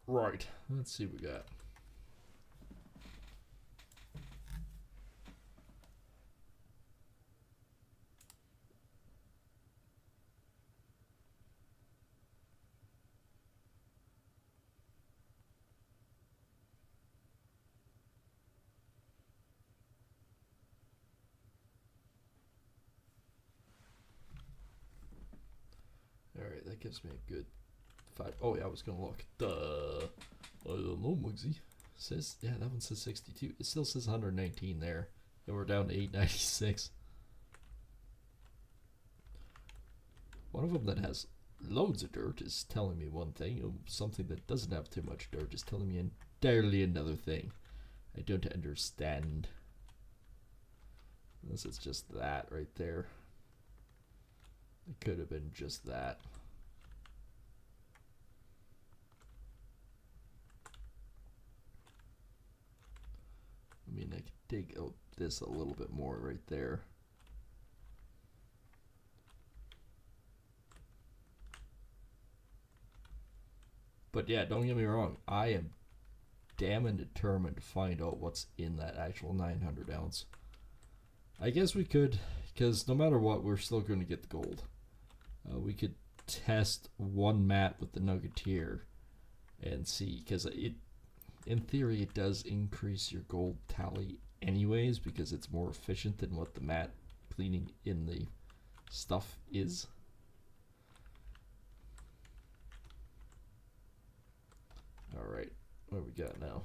Right, let's see what we got. Alright, that gives me a good 5. Oh yeah, I was gonna look. Duh. I don't know, Mugsy. Says, yeah, that one says 62. It still says 119 there. And we're down to 896. One of them that has loads of dirt is telling me one thing. Something that doesn't have too much dirt is telling me entirely another thing. I don't understand. Unless it's just that right there. It could have been just that. I mean, I could dig out this a little bit more right there. But yeah, don't get me wrong. I am damn and determined to find out what's in that actual 900 ounce. I guess we could, because no matter what, we're still going to get the gold. We could test one mat with the nuggeteer and see, because in theory, it does increase your gold tally anyways because it's more efficient than what the mat cleaning in the stuff is. Alright, what we got now?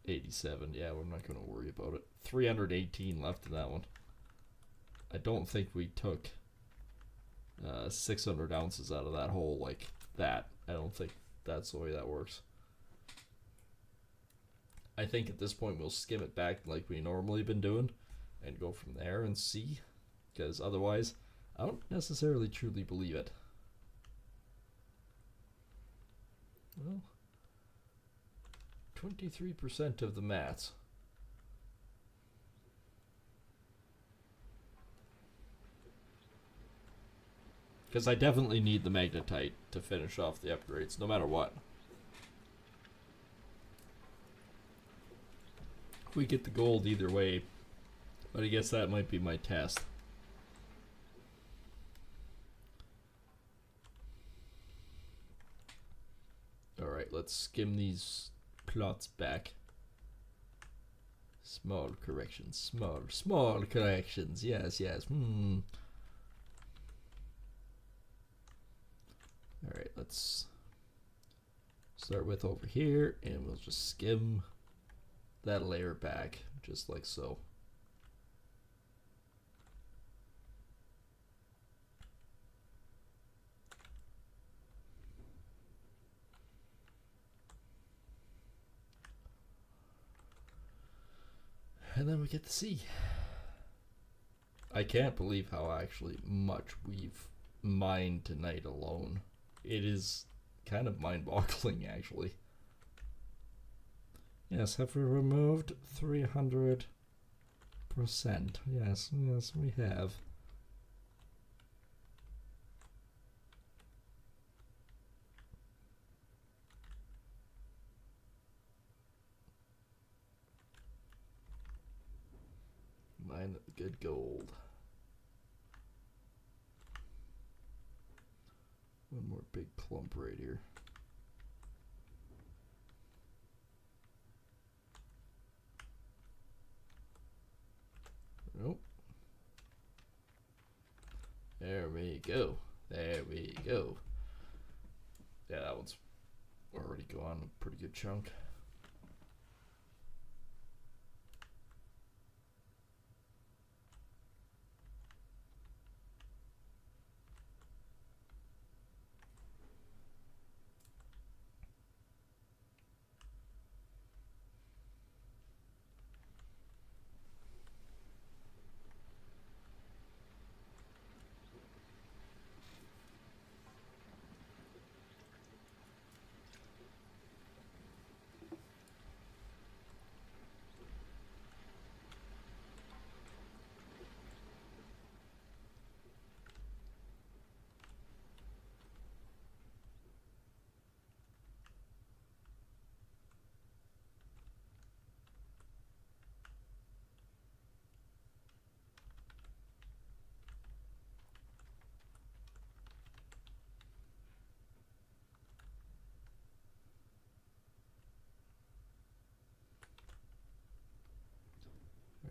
87. Yeah, we're not going to worry about it. 318 left in that one. I don't think we took 600 ounces out of that hole like that. I don't think that's the way that works. I think at this point we'll skim it back like we normally been doing and go from there and see, because otherwise I don't necessarily truly believe it. Well, 23% of the mats. Because I definitely need the magnetite to finish off the upgrades, no matter what. We get the gold either way, but I guess that might be my test. Alright, let's skim these plots back. Small corrections, small corrections, yes. Alright, let's start with over here, and we'll just skim that layer back, just like so. And then we get to see. I can't believe how actually much we've mined tonight alone. It is kind of mind-boggling, actually. Yes, have we removed 300%? Yes, we have. Mine good gold. One more big clump right here. Nope. There we go. There we go. Yeah, that one's already gone a pretty good chunk.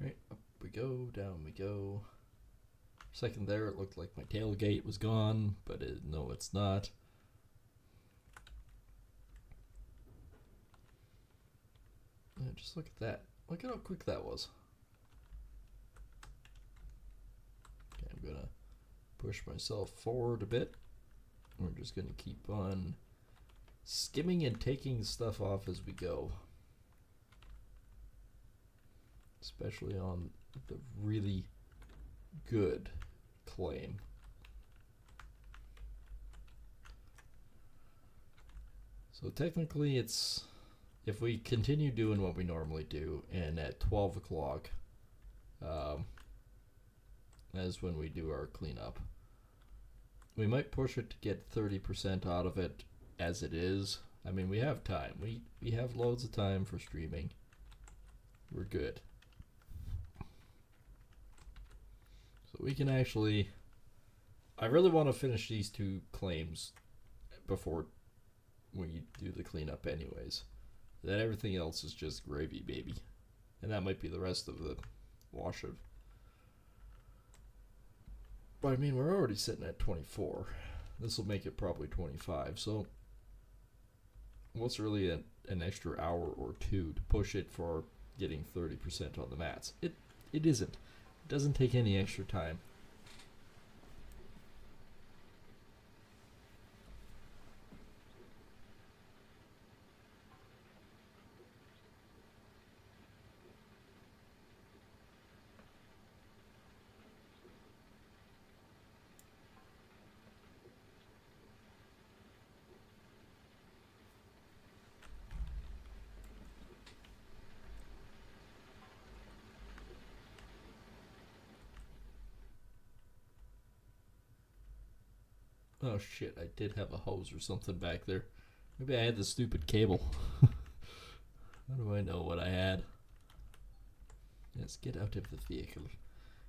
Alright, up we go, down we go. Second there, it looked like my tailgate was gone, but no, it's not. Yeah, just look at that. Look at how quick that was. Okay, I'm gonna push myself forward a bit. We're just gonna keep on skimming and taking stuff off as we go. Especially on the really good claim. So technically it's, if we continue doing what we normally do, and at 12 o'clock as when we do our cleanup, we might push it to get 30% out of it as it is. I mean, we have time. We have loads of time for streaming. We're good. So we can actually, I really want to finish these two claims before we do the cleanup anyways. Then everything else is just gravy, baby. And that might be the rest of the wash of. But I mean, we're already sitting at 24. This will make it probably 25. So what's really an extra hour or two to push it for getting 30% on the mats? It isn't. It doesn't take any extra time. Oh shit, I did have a hose or something back there. Maybe I had the stupid cable. How do I know what I had? Yes, get out of the vehicle.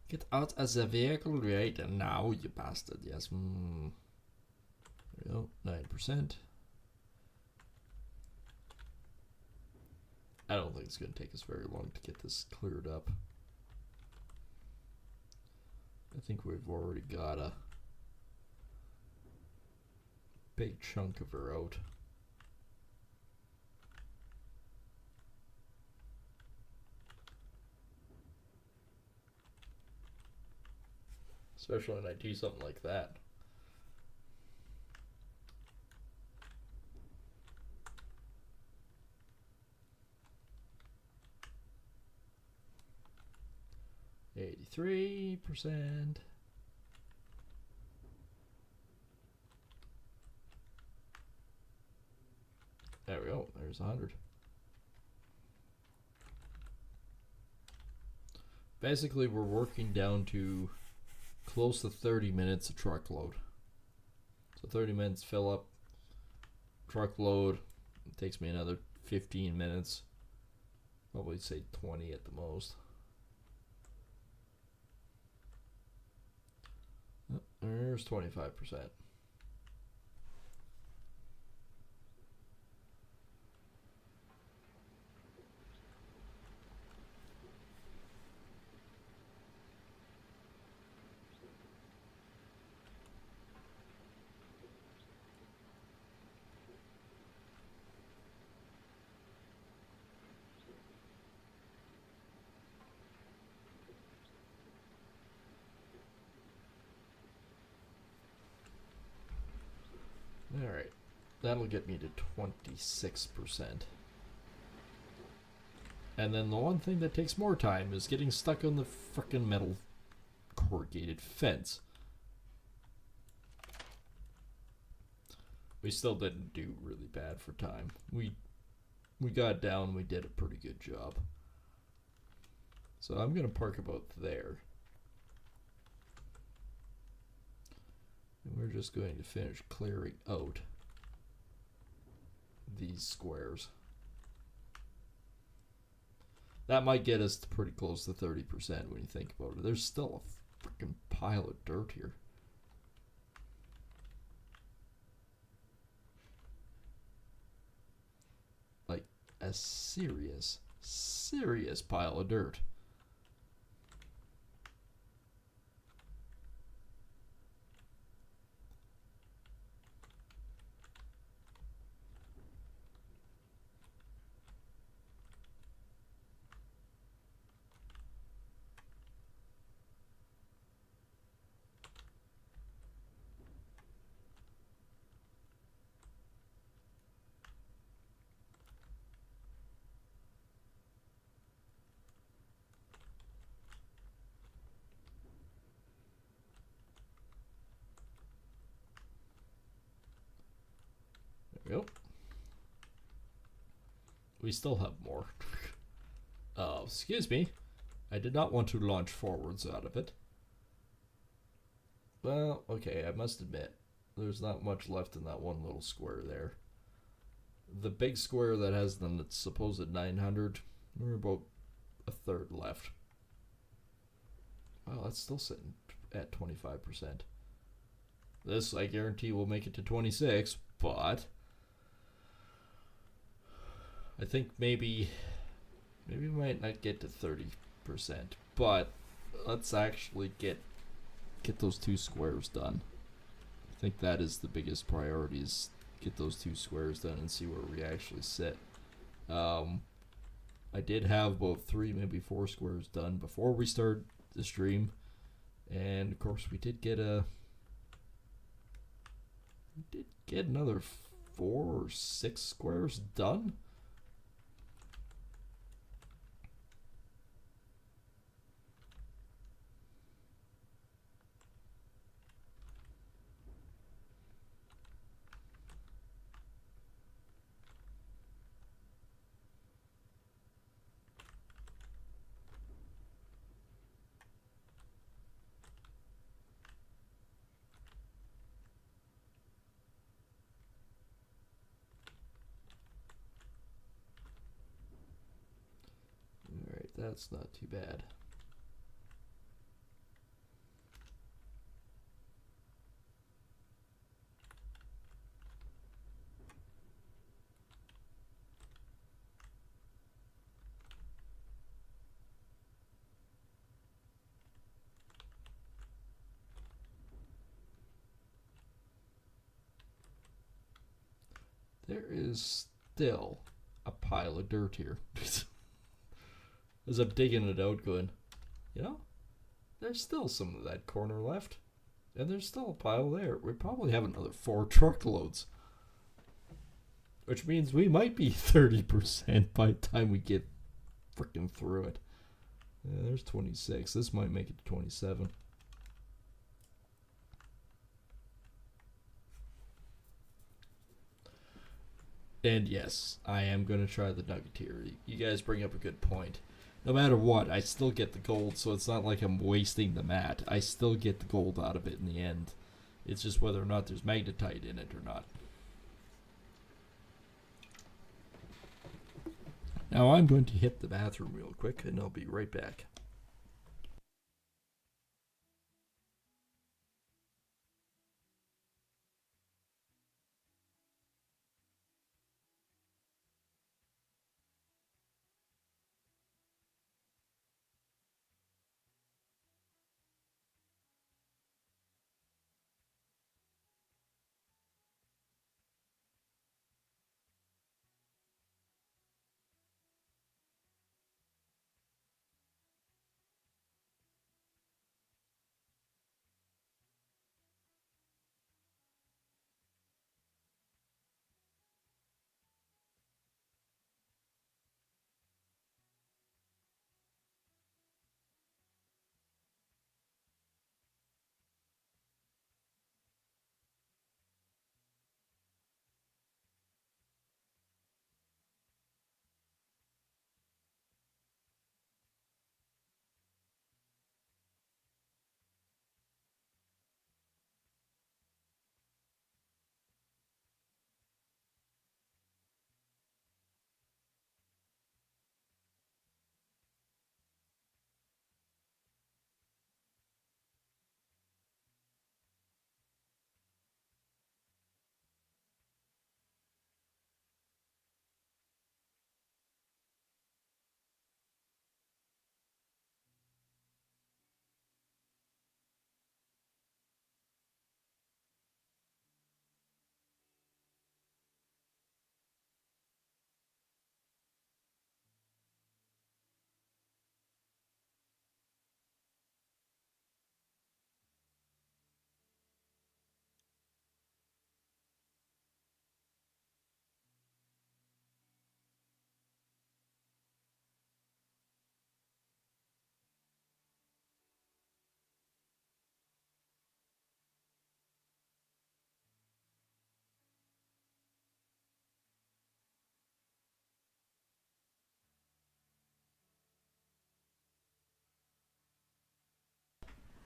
Get out of the vehicle right now, you bastard. Yes. There we go, 9%. I don't think it's going to take us very long to get this cleared up. I think we've already got a big chunk of her out. Especially when I do something like that. %. There we go. There's 100. Basically, we're working down to close to 30 minutes a truckload. So 30 minutes fill up, truckload. It takes me another 15 minutes. Probably say 20 at the most. There's 25%. Alright, that'll get me to 26%. And then the one thing that takes more time is getting stuck on the frickin' metal corrugated fence. We still didn't do really bad for time. We got down, we did a pretty good job. So I'm going to park about there. And we're just going to finish clearing out these squares. That might get us to pretty close to 30% when you think about it. There's still a freaking pile of dirt here. Like a serious pile of dirt. Yep. We still have more. Excuse me. I did not want to launch forwards out of it. Well, okay, I must admit, there's not much left in that one little square there. The big square that has the supposed 900, we're about a third left. Wow, that's still sitting at 25%. This, I guarantee, will make it to 26, but I think maybe we might not get to 30%, but let's actually get those 2 squares done. I think that is the biggest priority, is get those 2 squares done and see where we actually sit. I did have about 3, maybe 4 squares done before we started the stream, and of course we did get another 4 or 6 squares done. Alright, that's not too bad. There is still a pile of dirt here. As I'm digging it out, going, there's still some of that corner left. And there's still a pile there. We probably have another 4 truckloads. Which means we might be 30% by the time we get freaking through it. Yeah, there's 26. This might make it to 27. And yes, I am going to try the nugget here. You guys bring up a good point. No matter what, I still get the gold, so it's not like I'm wasting the mat. I still get the gold out of it in the end. It's just whether or not there's magnetite in it or not. Now I'm going to hit the bathroom real quick, and I'll be right back.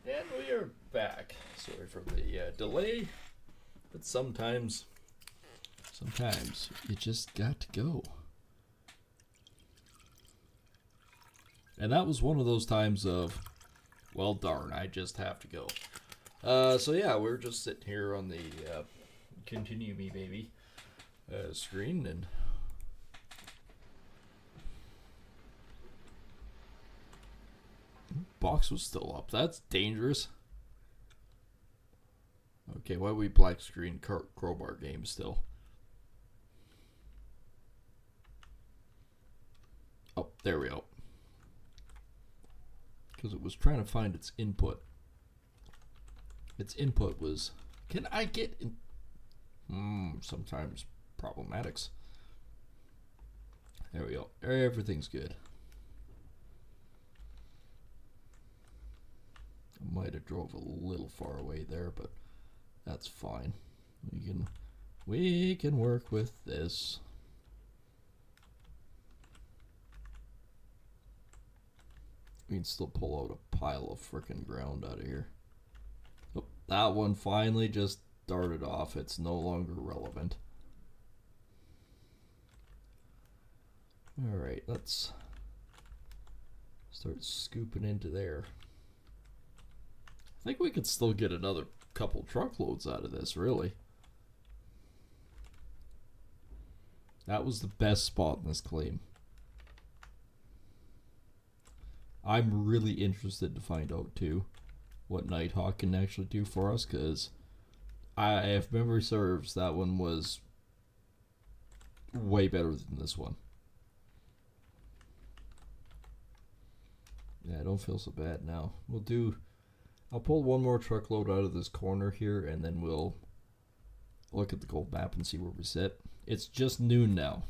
And we are back. Sorry for the delay, but sometimes you just got to go. And that was one of those times of, well, darn, I just have to go. So yeah, we're just sitting here on the Continue Me Baby screen, and box was still up. That's dangerous. Okay, why we black screen crowbar game still? Oh, there we go. Because it was trying to find its input. Its input was, can I get in? Sometimes problematics. There we go. Everything's good. I might have drove a little far away there, but that's fine. We can work with this. We can still pull out a pile of frickin' ground out of here. Oh, that one finally just darted off. It's no longer relevant. Alright, let's start scooping into there. I think we could still get another couple truckloads out of this, really. That was the best spot in this claim. I'm really interested to find out too what Nighthawk can actually do for us, because if memory serves, that one was way better than this one. Yeah, I don't feel so bad now. I'll pull one more truckload out of this corner here, and then we'll look at the gold map and see where we sit. It's just noon now.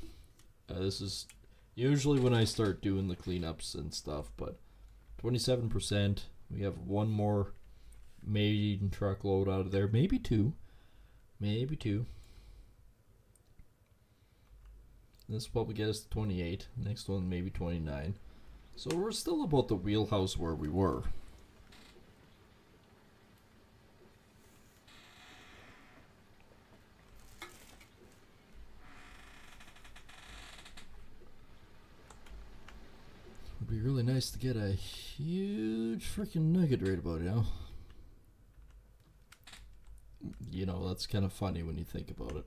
This is usually when I start doing the cleanups and stuff, but 27%. We have one more maiden truckload out of there. Maybe two. Maybe two. This will probably get us to 28. Next one, maybe 29. So we're still about the wheelhouse where we were. It'd be really nice to get a huge freaking nugget right about now. You know, that's kind of funny when you think about it.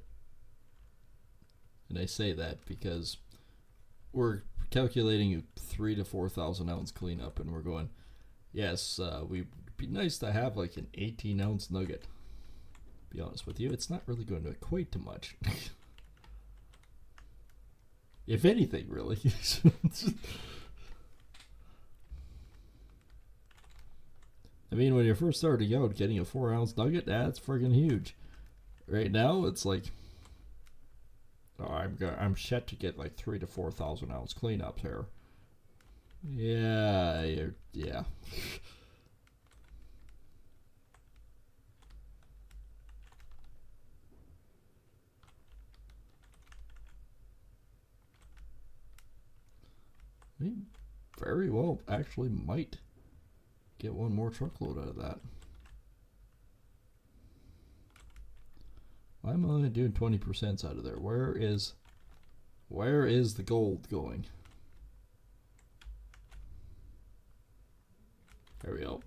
And I say that because we're calculating a 3,000 to 4,000 ounce cleanup, and we're going, yes, we'd be nice to have like an 18 ounce nugget. To be honest with you, it's not really going to equate to much. If anything, really. I mean, when you're first starting out, getting a 4 ounce nugget, that's friggin' huge. Right now, it's like, oh, I'm set to get like 3,000 to 4,000 ounce cleanups here. Yeah. We very well actually might get one more truckload out of that. I'm only doing 20% out of there. Where is the gold going? There we go.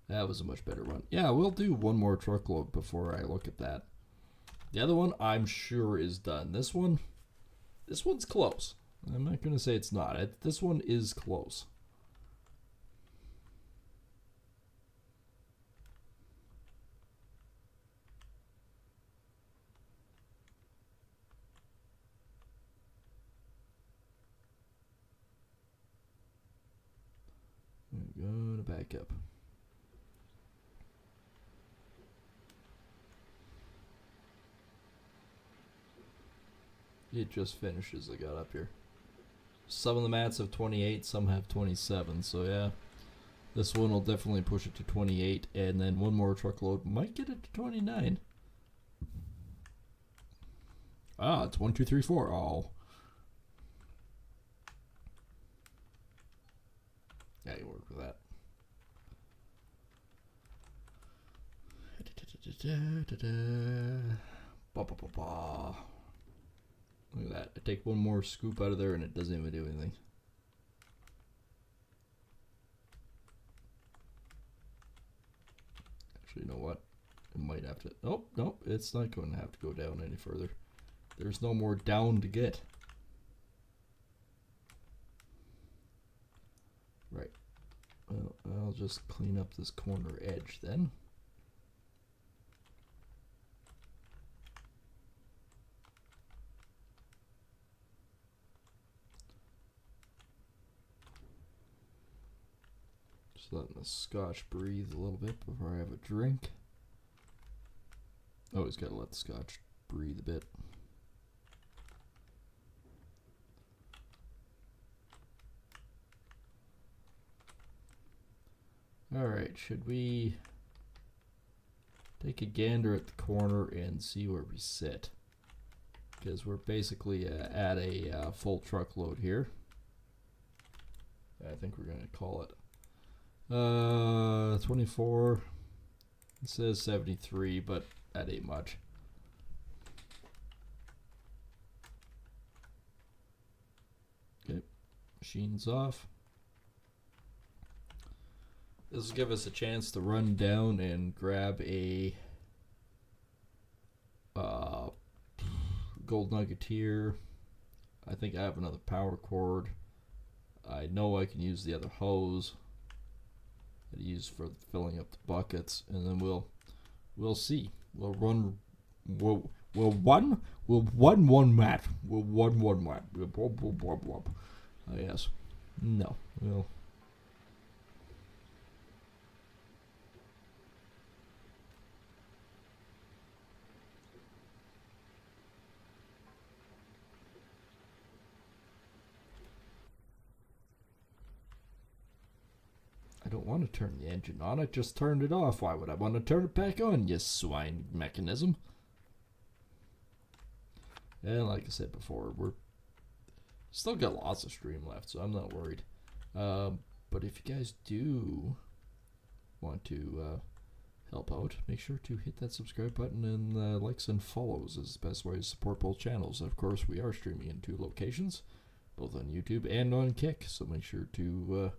That was a much better run. Yeah, we'll do one more truckload before I look at that. The other one I'm sure is done. This one's close. I'm not going to say it's not. This one is close. I'm going to back up. It just finished as I got up here. Some of the mats have 28, some have 27, so yeah. This one will definitely push it to 28, and then one more truckload might get it to 29. Ah, it's 1, 2, 3, 4. Oh. Yeah, you work with that. Look at that. I take one more scoop out of there and it doesn't even do anything. Actually, you know what? It might have to... Oh, nope. It's not going to have to go down any further. There's no more down to get. Right. Well, I'll just clean up this corner edge then. Just letting the scotch breathe a little bit before I have a drink. Always gotta let the scotch breathe a bit. Alright, should we take a gander at the corner and see where we sit? Because we're basically at a full truckload here. I think we're going to call it 24. It says 73, but that ain't much. Okay, machine's off. This will give us a chance to run down and grab a gold nugget here. I think I have another power cord. I know I can use the other hose that I use for filling up the buckets, and then we'll see. We'll one mat. Oh yes. No. We'll. I don't want to turn the engine on. I just turned it off. Why would I want to turn it back on, you swine mechanism? And like I said before, we're still got lots of stream left, so I'm not worried. But if you guys do want to help out, make sure to hit that subscribe button, and likes and follows is the best way to support both channels. Of course, we are streaming in 2 locations, both on YouTube and on Kick, so make sure to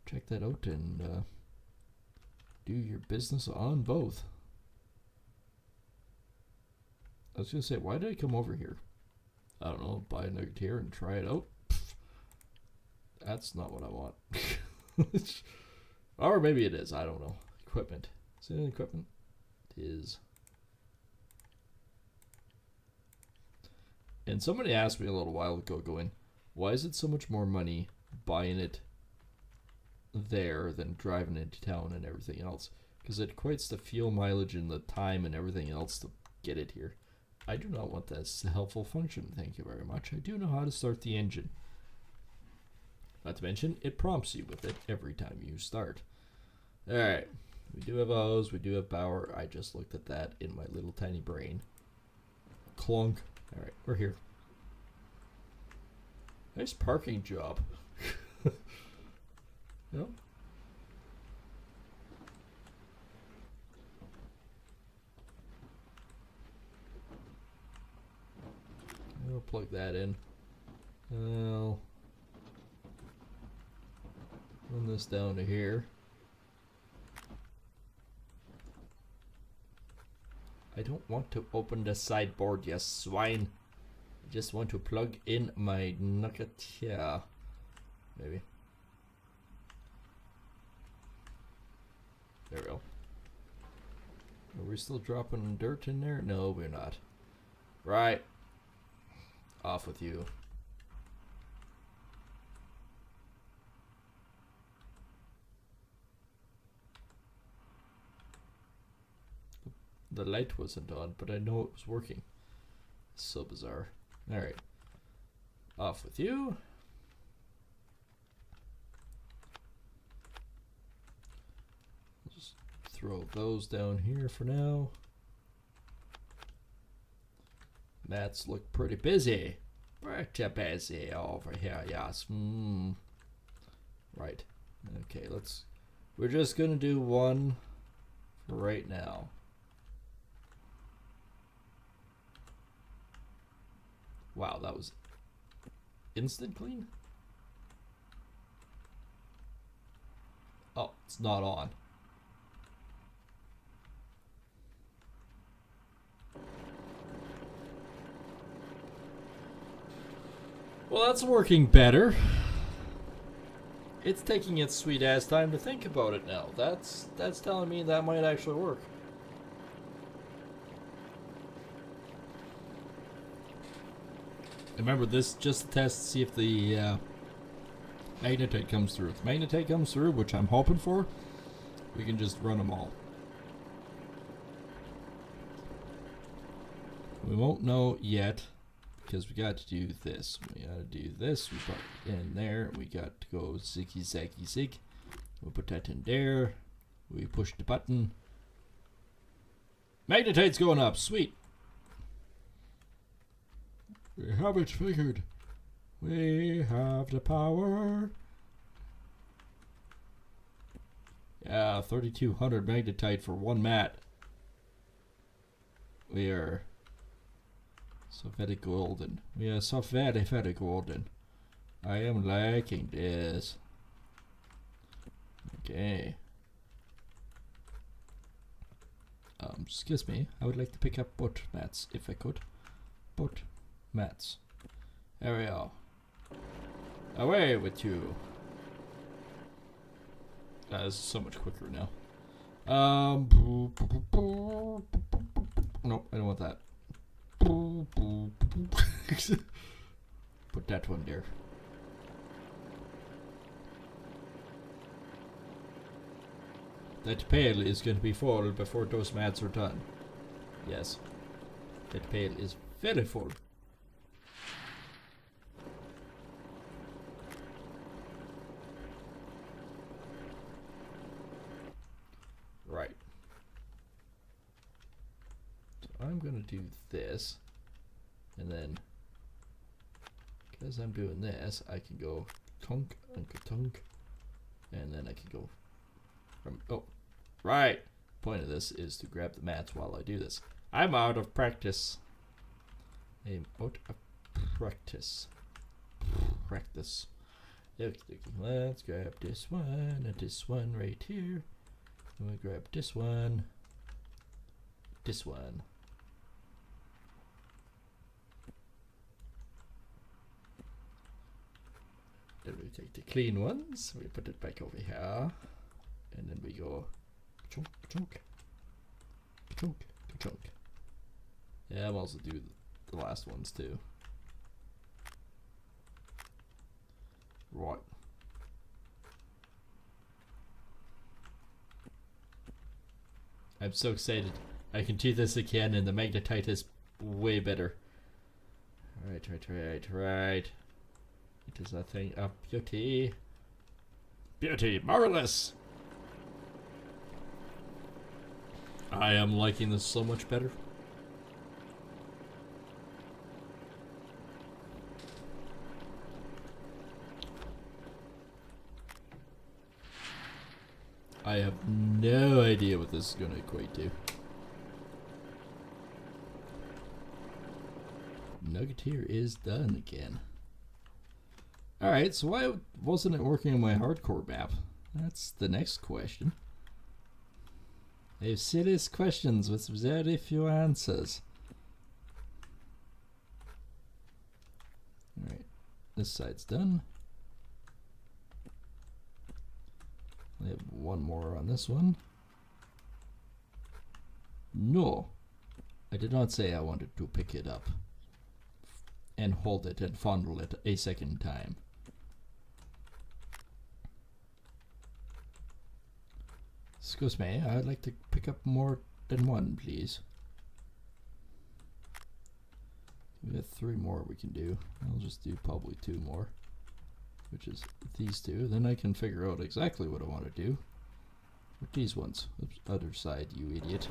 check that out and do your business on both. I was going to say, why did I come over here? I don't know, buy a nugget here and try it out. Pfft. That's not what I want. Or maybe it is, I don't know. Equipment. Is it equipment? It is. And somebody asked me a little while ago going, why is it so much more money buying it there than driving into town and everything else? Because it equates the fuel mileage and the time and everything else to get it here. I do not want that as a helpful function, thank you very much. I do know how to start the engine. Not to mention, it prompts you with it every time you start. Alright, we do have a hose, we do have power. I just looked at that in my little tiny brain. Clunk. Alright, we're here. Nice parking job. Yep. We'll plug that in. I'll run this down to here. I don't want to open the sideboard, you swine. I just want to plug in my nugget here. Maybe. There we go. Are we still dropping dirt in there? No, we're not. Right. Off with you. The light wasn't on, but I know it was working. It's so bizarre. Alright. Off with you. Just throw those down here for now. Mats look pretty busy. Pretty busy over here, yes. Right. Okay, we're just gonna do one for right now. Wow, that was instant clean? Oh, it's not on. Well, that's working better. It's taking its sweet ass time to think about it now. That's telling me that might actually work. Remember, this just a test to see if the magnetite comes through. If the magnetite comes through, which I'm hoping for, we can just run them all. We won't know yet because we got to do this. We got to do this. We put it in there. We got to go ziggy zaggy zig. We'll put that in there. We push the button. Magnetite's going up. Sweet. We have it figured. We have the power. Yeah, 3,200 magnetite for one mat. We are so very golden. We are so very, very golden. I am liking this. Okay. Excuse me. I would like to pick up both mats if I could. Both mats. There we are. Away with you. That is so much quicker now. Nope, I don't want that. Put that one there. That pail is going to be full before those mats are done. Yes. That pail is very full. Right. So I'm going to do this. And then, because I'm doing this, I can go tunk and tunk. And then I can go from, oh, right. Point of this is to grab the mats while I do this. I'm out of practice. I'm out of practice. Practice. Okay, let's grab this one and this one right here. I'm gonna grab this one. This one. Then we take the clean ones, we put it back over here, and then we go chunk, chunk, chunk, chunk. Yeah, I'm also do the last ones too. Right. I'm so excited. I can do this again and the magnetite is way better. Right. It is a thing of beauty. Beauty, marvelous! I am liking this so much better. I have no idea what this is going to equate to. Nuggeteer is done again. Alright, so why wasn't it working on my hardcore map? That's the next question. They have serious questions with very few answers. Alright, this side's done. I have one more on this one. No, I did not say I wanted to pick it up and hold it and fondle it a second time. Excuse me, I'd like to pick up more than one, please. We have 3 more we can do. I'll just do probably 2 more, which is these 2. Then I can figure out exactly what I want to do with these ones. Oops, other side, you idiot.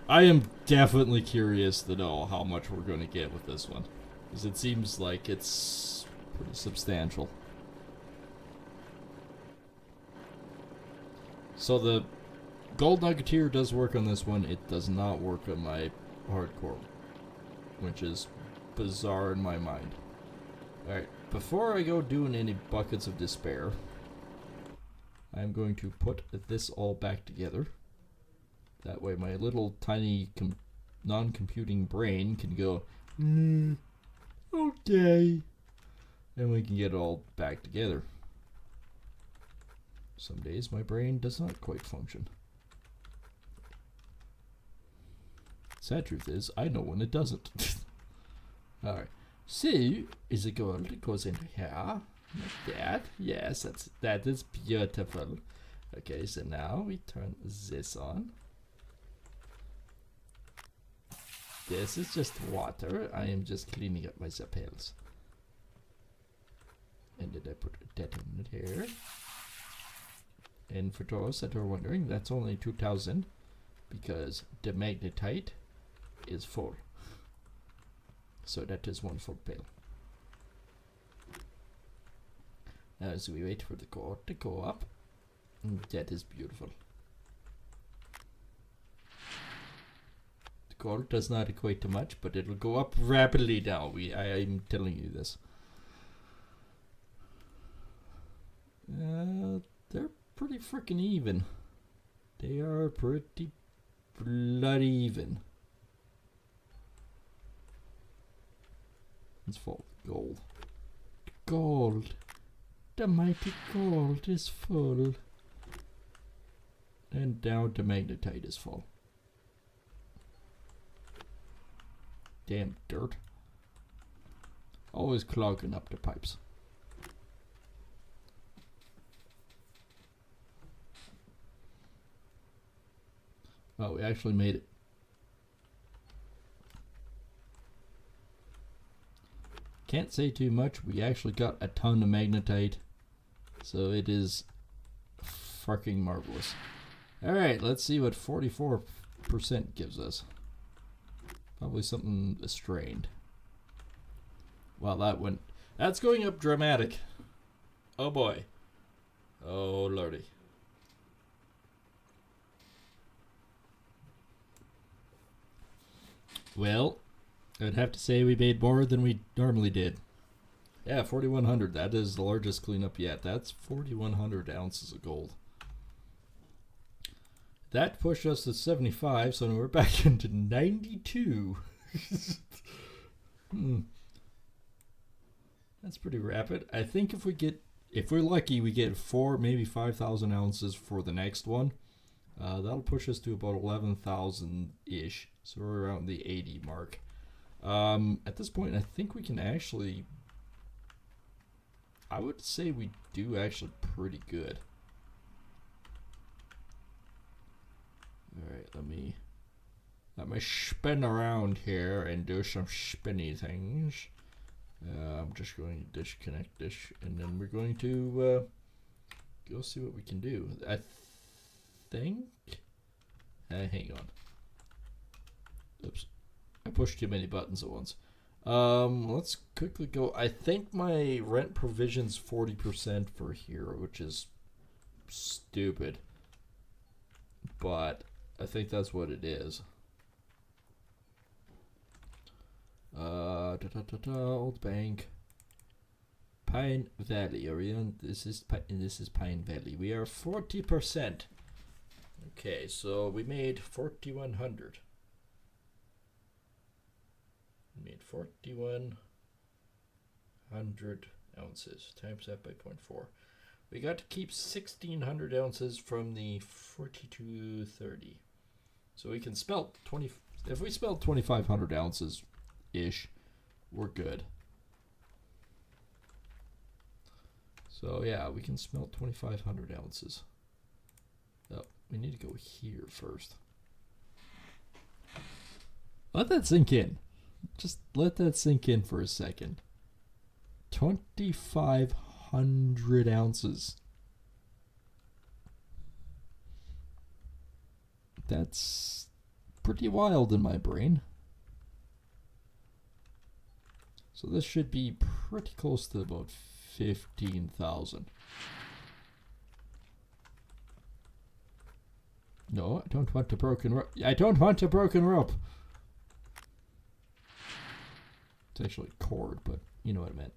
I am definitely curious to know how much we're going to get with this one, because it seems like it's pretty substantial. So the gold nuggeteer does work on this one. It does not work on my hardcore, which is bizarre in my mind. Alright, before I go doing any buckets of despair, I'm going to put this all back together. That way my little tiny non-computing brain can go, okay. and we can get it all back together. Some days my brain does not quite function. Sad truth is, I know when it doesn't. Alright, so is the gold that goes into here, like that. Yes, that is beautiful. Okay, so now we turn this on. This is just water. I am just cleaning up my zapels. And then I put that in here. And for those that are wondering, that's only 2,000 because the magnetite is full. So that is one full pail. Now as we wait for the gold to go up, that is beautiful. The gold does not equate to much, but it'll go up rapidly now. I'm telling you this. They're pretty freaking even. They are pretty bloody even. It's full of gold. Gold. The mighty gold is full. And now the magnetite is full. Damn dirt. Always clogging up the pipes. Oh, we actually made it. Can't say too much. We actually got a ton of magnetite. So it is fucking marvelous. Alright, let's see what 44% gives us. Probably something strained. Wow, that's going up dramatic. Oh boy. Oh lordy. Well, I'd have to say we made more than we normally did. Yeah, 4,100. That is the largest cleanup yet. That's 4,100 ounces of gold. That pushed us to 75, so we're back into 92. That's pretty rapid. I think if we're lucky, we get 4, maybe 5,000 ounces for the next one. That'll push us to about 11,000-ish. So we're around the 80 mark. At this point, I think we can actually... I would say we do actually pretty good. Alright, let me spin around here and do some spinny things. I'm just going to disconnect this, and then we're going to go see what we can do. I think... hang on. Oops. I pushed too many buttons at once. Let's quickly go. I think my rent provision's 40% for here, which is stupid. But I think that's what it is. Old Bank. Pine Valley area. This is Pine Valley. We are 40%. Okay, so we made 4,100. Made 4,100 ounces. Times that by 0.4. We got to keep 1,600 ounces from the 4,230. So we can smelt 20. If we smelt 2,500 ounces ish, we're good. So yeah, we can smelt 2,500 ounces. Oh, we need to go here first. Let that sink in. Just let that sink in for a second. 2,500 ounces. That's pretty wild in my brain. So this should be pretty close to about 15,000. No, I don't want a broken rope. I don't want a broken rope. It's actually cord, but you know what I meant.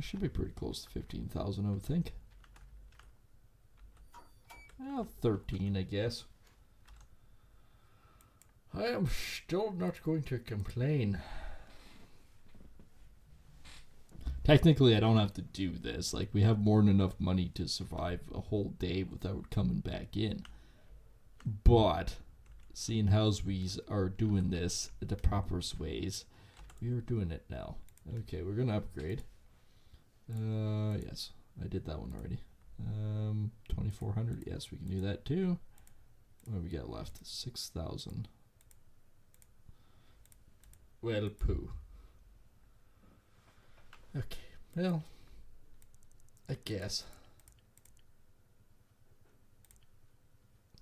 Should be pretty close to 15,000, I would think. 13, I guess. I am still not going to complain. Technically, I don't have to do this. Like, we have more than enough money to survive a whole day without coming back in. But, seeing how we are doing this the proper ways, we are doing it now. Okay, we're going to upgrade. Yes, I did that one already. 2400, yes, we can do that too. What do we got left? 6,000. Well, poo. Okay, well, I guess.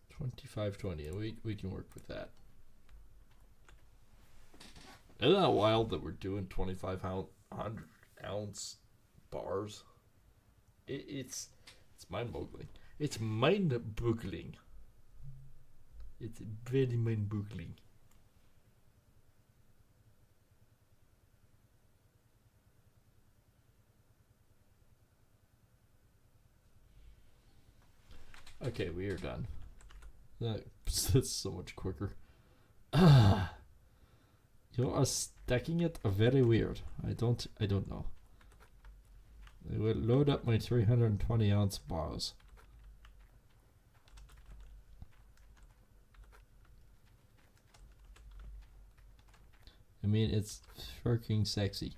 2520, and we can work with that. Isn't that wild that we're doing 2,500 ounce bars? It's mind-boggling. It's mind-boggling. It's very mind-boggling. Okay, we are done. That's so much quicker. You are stacking it very weird. I don't know. I will load up my 320 ounce bars. I mean, it's freaking sexy.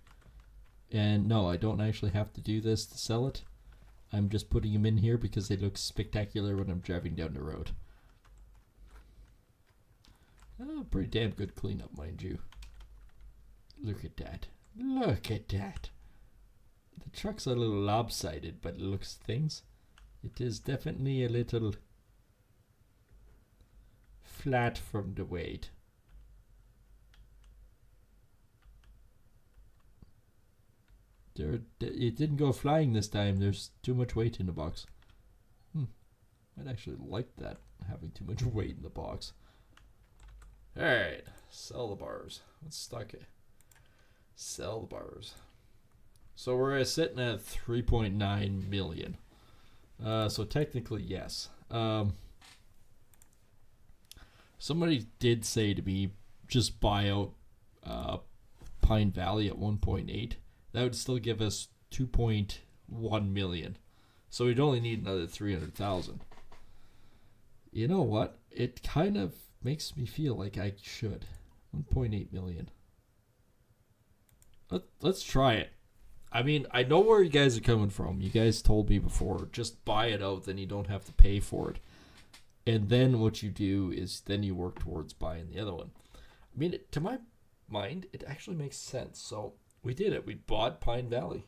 And no, I don't actually have to do this to sell it. I'm just putting them in here because they look spectacular when I'm driving down the road. Oh, pretty damn good cleanup, mind you. Look at that. Look at that. The truck's a little lopsided, but it looks things. It is definitely a little flat from the weight. It didn't go flying this time. There's too much weight in the box. I'd actually like that, having too much weight in the box. Alright, sell the bars. Let's stock it. Sell the bars. So we're sitting at 3.9 million. So technically, yes. Somebody did say to me, just buy out Pine Valley at 1.8. That would still give us 2.1 million. So we'd only need another 300,000. You know what? It kind of makes me feel like I should. 1.8 million. Let's try it. I mean, I know where you guys are coming from. You guys told me before, just buy it out, then you don't have to pay for it. And then what you do is then you work towards buying the other one. I mean, to my mind, it actually makes sense. So we did it. We bought Pine Valley.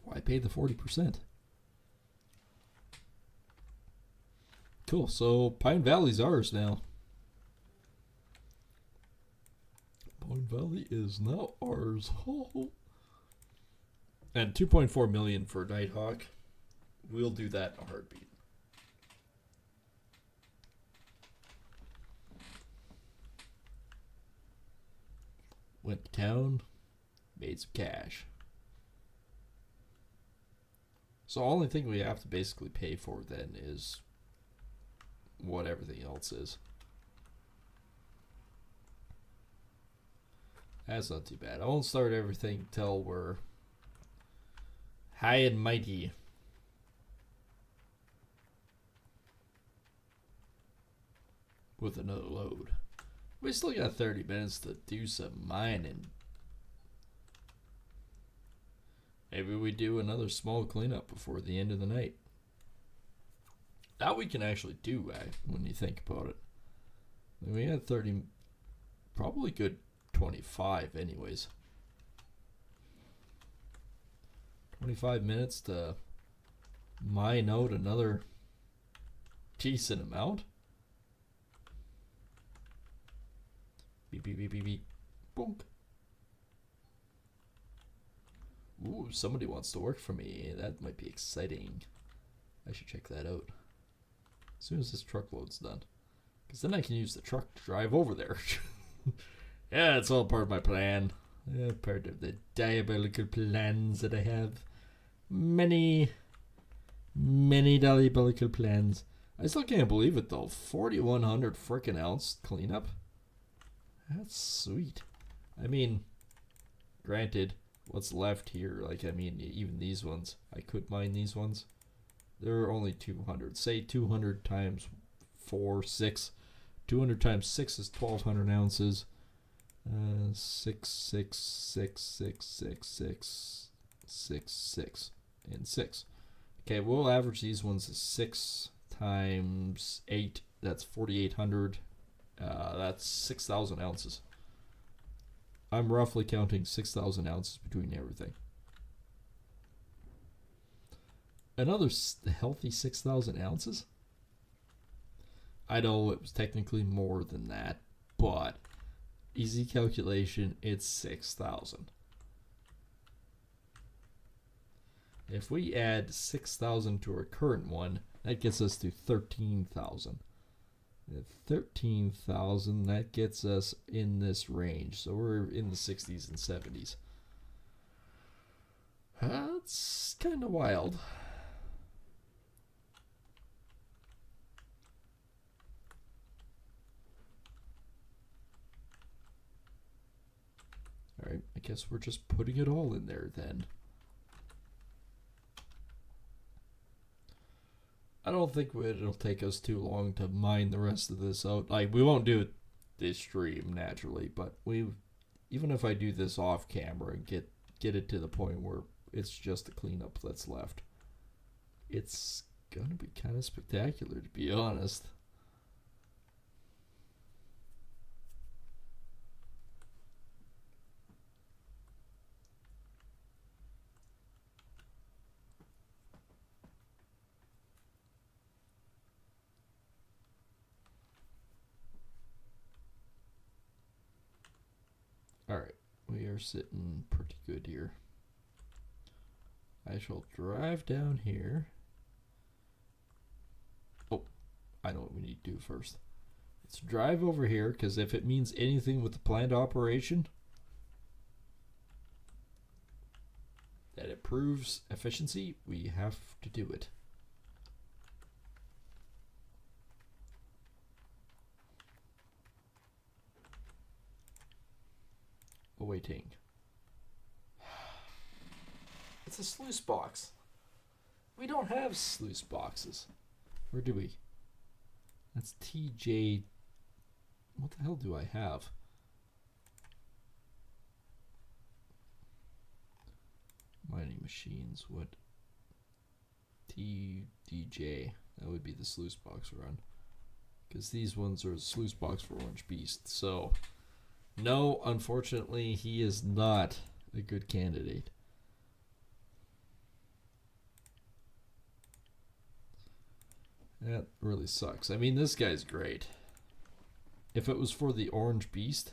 Why pay the 40%? Cool. So Pine Valley's ours now. Pine Valley is now ours. And 2.4 million for Nighthawk. We'll do that in a heartbeat. Went to town, made some cash. So only thing we have to basically pay for then is what everything else is. That's not too bad. I won't start everything till we're high and mighty. With another load. We still got 30 minutes to do some mining. Maybe we do another small cleanup before the end of the night. That we can actually do, when you think about it. We had 30, probably good 25 anyways. 25 minutes to mine out another decent amount. Beep, beep, beep, beep, beep. Bonk. Ooh, somebody wants to work for me. That might be exciting. I should check that out. As soon as this truckload's done. Because then I can use the truck to drive over there. Yeah, it's all part of my plan. Part of the diabolical plans that I have. Many diabolical plans. I still can't believe it though. 4,100 frickin' ounce cleanup. That's sweet. I mean, granted, what's left here? Like, I mean, even these ones, I could mine these ones. They're only 200. Say 200 times 4, 6. 200 times 6 is 1,200 ounces. 6, 6, 6, 6, 6, 6, 6, 6, and 6. Okay, we'll average these ones as 6 times 8. That's 4,800. That's 6,000 ounces. I'm roughly counting 6,000 ounces between everything. Another healthy 6,000 ounces? I know it was technically more than that, but easy calculation, it's 6,000. If we add 6,000 to our current one, that gets us to 13,000. 13,000, that gets us in this range. So we're in the 60s and 70s. That's kind of wild. Alright, I guess we're just putting it all in there then. I don't think it'll take us too long to mine the rest of this out. Like, we won't do it this stream, naturally, but even if I do this off camera and get it to the point where it's just the cleanup that's left, it's gonna be kind of spectacular, to be honest. Alright, we are sitting pretty good here. I shall drive down here. Oh, I know what we need to do first. Let's drive over here, because if it means anything with the planned operation, that it proves efficiency, we have to do it. Awaiting. It's a sluice box. We don't have sluice boxes. Or do we? That's TJ. What the hell do I have? Mining machines. What? TDJ. That would be the sluice box run. Because these ones are the sluice box for Orange Beast. So, no, unfortunately, he is not a good candidate. That really sucks. I mean, this guy's great. If it was for the Orange Beast,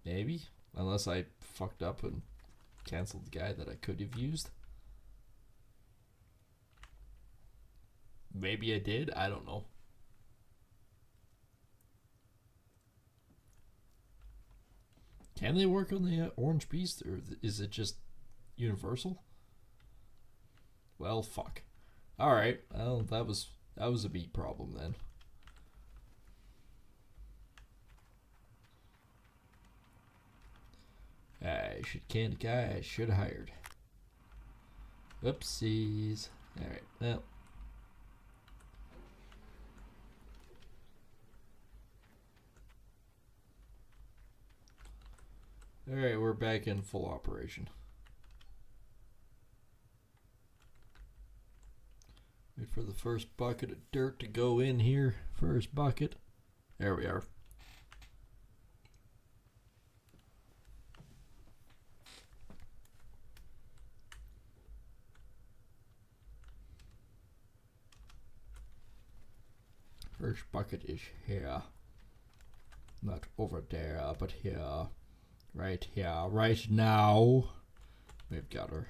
maybe. Unless I fucked up and canceled the guy that I could have used. Maybe I did. I don't know. Can they work on the Orange Beast, or is it just universal? Well, fuck. All right. Well, that was a me problem then. I should can the guy I should have hired. Oopsies. All right. Well. All right, we're back in full operation. Wait for the first bucket of dirt to go in here. First bucket. There we are. First bucket is here. Not over there, but here. Right here, right now. We've got her.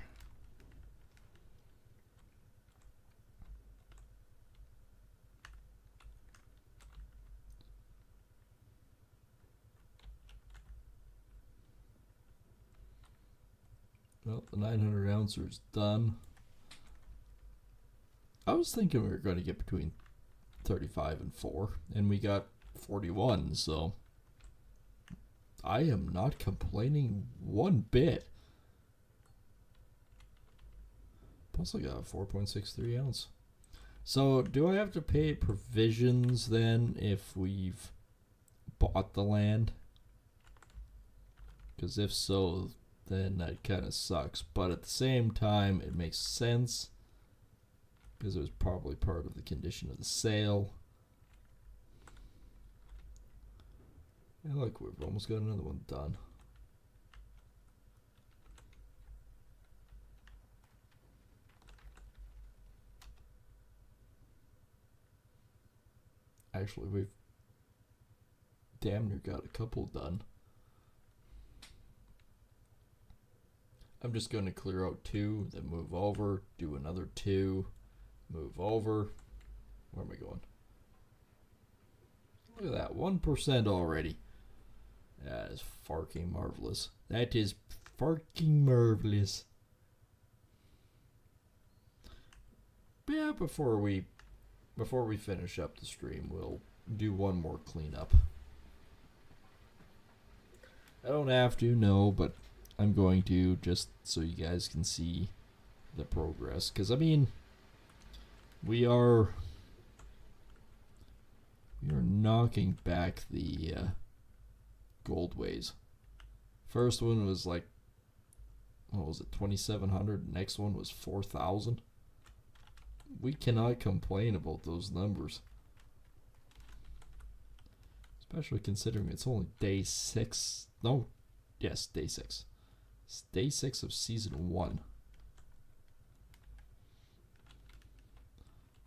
Well, the 900 ouncer is done. I was thinking we were going to get between 35 and 4, and we got 41, so I am not complaining one bit. Plus I got a 4.63 ounce. So do I have to pay provisions then if we've bought the land? Because if so, then that kind of sucks. But at the same time, it makes sense because it was probably part of the condition of the sale. And look, we've almost got another one done. Actually, we've damn near got a couple done. I'm just going to clear out 2, then move over, do another 2, move over. Where am I going? Look at that, 1% already. That is farking marvelous. That is farking marvelous. But yeah, before we finish up the stream, we'll do one more cleanup. I don't have to, no, but I'm going to, just so you guys can see the progress. Because, I mean, we are knocking back the gold ways. First one was like, what was it, 2,700? Next one was 4,000. We cannot complain about those numbers. Especially considering it's only day 6. No, yes, day 6. It's day 6 of season 1.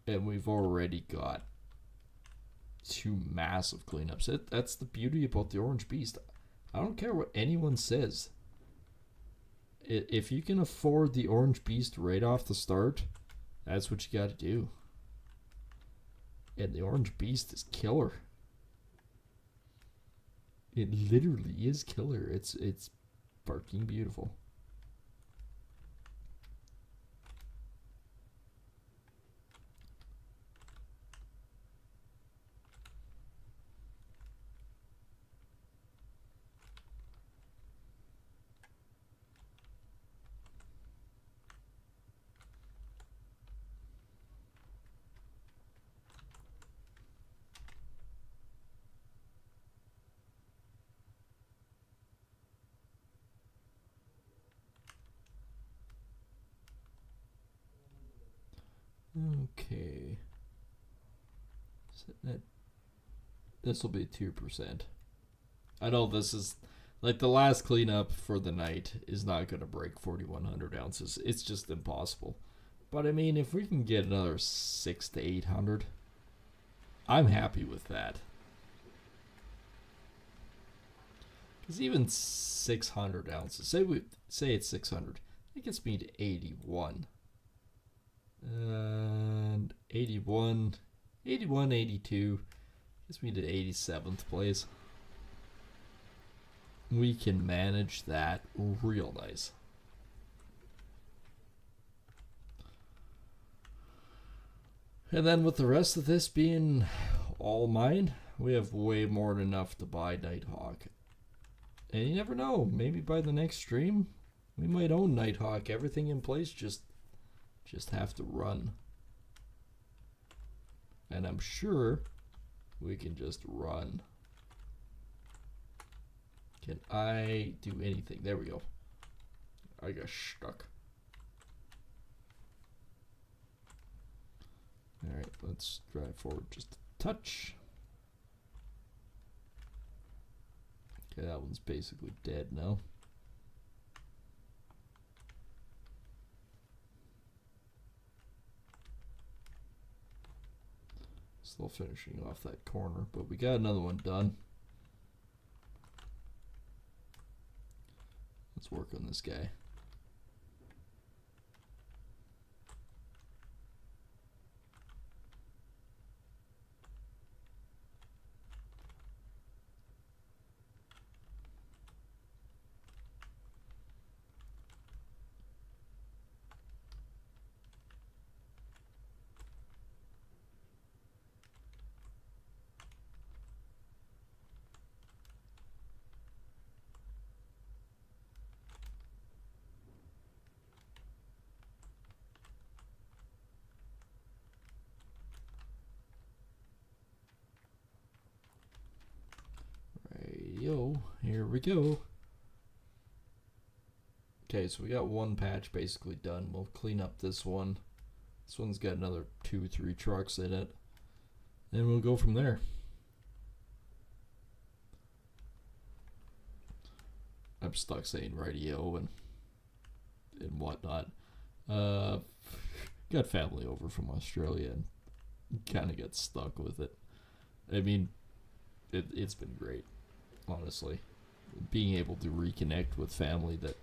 And we've already got 2 massive cleanups. That's the beauty about the Orange Beast. I don't care what anyone says. If you can afford the Orange Beast right off the start, that's what you gotta do. And the Orange Beast is killer. It literally is killer. It's barking beautiful. Okay. This will be 2%. I know this is like the last cleanup for the night is not going to break 4,100 ounces. It's just impossible. But I mean, if we can get another 600 to 800, I'm happy with that. Because even 600 ounces, say it's 600, it gets me to 81. And 81, 82 gets me to 87th place. We can manage that real nice. And then with the rest of this being all mine, we have way more than enough to buy Nighthawk. And you never know, maybe by the next stream, we might own Nighthawk. Everything in place, just have to run. And I'm sure we can just run. Can I do anything? There we go. I got stuck. Alright, let's drive forward just a touch. Okay, that one's basically dead now. Still finishing off that corner, but we got another one done. Let's work on this guy. Radio. Here we go. Okay, so we got one patch basically done. We'll clean up this one. This one's got another 2-3 trucks in it. And we'll go from there. I'm stuck saying radio and whatnot. Got family over from Australia and kind of got stuck with it. I mean, it's been great, honestly. Being able to reconnect with family that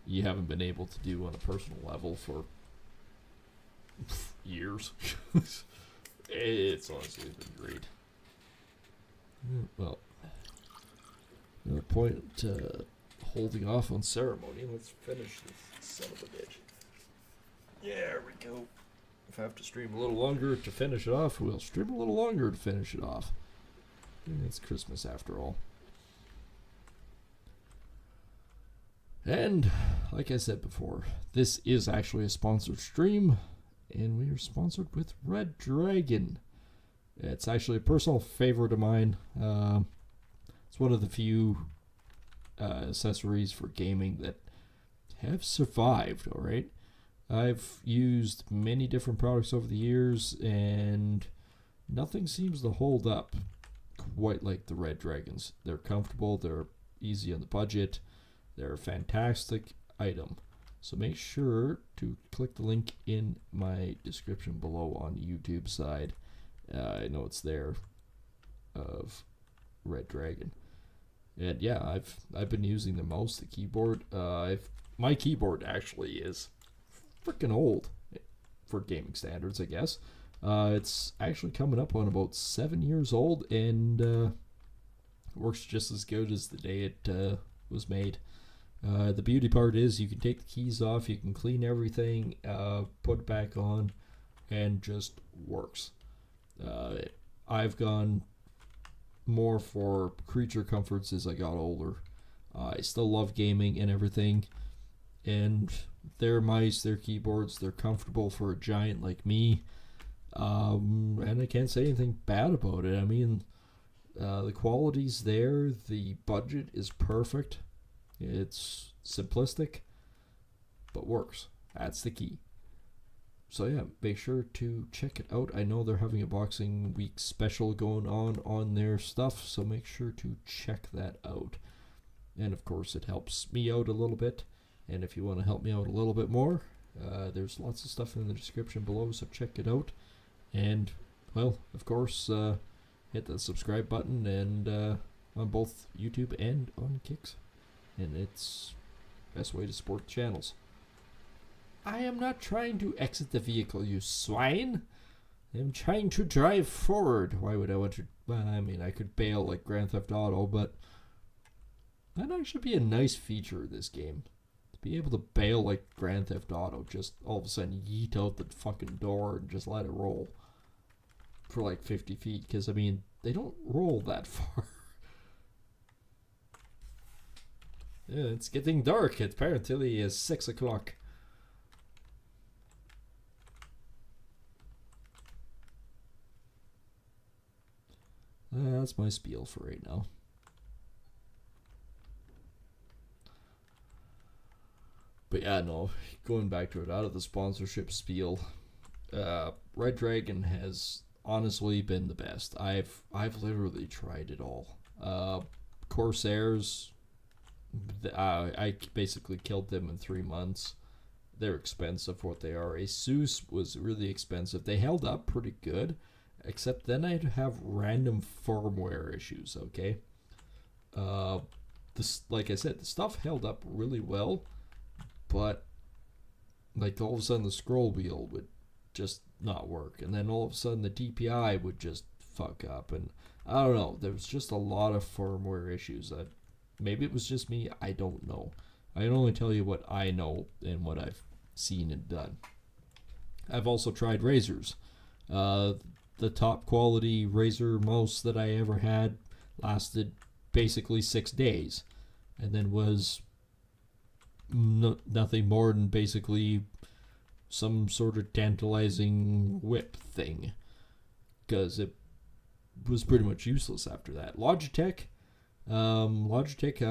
you haven't been able to do on a personal level for years. It's honestly been great. Well, no point holding off on ceremony. Let's finish this son of a bitch. There we go. If I have to stream a little longer to finish it off, we'll stream a little longer to finish it off. It's Christmas after all. And, like I said before, this is actually a sponsored stream, and we are sponsored with Red Dragon. It's actually a personal favorite of mine. It's one of the few accessories for gaming that have survived, alright? I've used many different products over the years, and nothing seems to hold up quite like the Red Dragons. They're comfortable, they're easy on the budget, they're a fantastic item. So make sure to click the link in my description below on the YouTube side. I know it's there, of Red Dragon. And yeah, I've been using the mouse, the keyboard. My keyboard actually is freaking old for gaming standards, I guess. It's actually coming up on about 7 years old, and works just as good as the day it was made. The beauty part is you can take the keys off, you can clean everything, put it back on, and just works. I've gone more for creature comforts as I got older. I still love gaming and everything, and their mice, their keyboards, they're comfortable for a giant like me, and I can't say anything bad about it. I mean, the quality's there, the budget is perfect, it's simplistic, but works. That's the key. So yeah, make sure to check it out. I know they're having a Boxing Week special going on their stuff, so make sure to check that out. And of course, it helps me out a little bit. And if you want to help me out a little bit more, there's lots of stuff in the description below, so check it out. And, well, of course, hit the subscribe button and on both YouTube and on Kicks. And it's the best way to support the channels. I am not trying to exit the vehicle, you swine. I'm trying to drive forward. Why would I want to? Well, I mean, I could bail like Grand Theft Auto, but that'd actually be a nice feature of this game. To be able to bail like Grand Theft Auto, just all of a sudden yeet out the fucking door and just let it roll for like 50 feet. Because, I mean, they don't roll that far. Yeah, it's getting dark. Apparently it's 6 o'clock. That's my spiel for right now. But yeah, no, going back to it, out of the sponsorship spiel, Red Dragon has honestly been the best. I've literally tried it all. Corsairs, I basically killed them in 3 months. They're expensive for what they are. Asus was really expensive. They held up pretty good, except then I'd have random firmware issues, okay? Like I said, the stuff held up really well, but like all of a sudden the scroll wheel would just not work, and then all of a sudden the DPI would just fuck up, and I don't know, there was just a lot of firmware issues. Maybe it was just me, I don't know. I can only tell you what I know and what I've seen and done. I've also tried Razors. The top quality Razer mouse that I ever had lasted basically 6 days, and then was nothing more than basically some sort of tantalizing whip thing, because it was pretty much useless after that. Logitech, Logitech,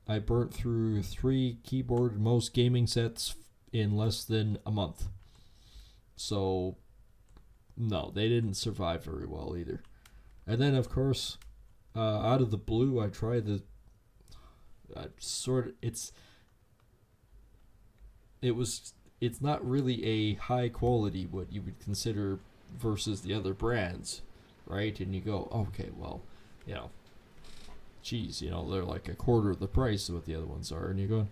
I burnt through 3 keyboard mouse gaming sets in less than a month. So no, they didn't survive very well either. And then of course, out of the blue, I tried the it's not really a high quality what you would consider versus the other brands, right? And you go, okay, well, you know, geez, they're like a quarter of the price of what the other ones are, and you're going,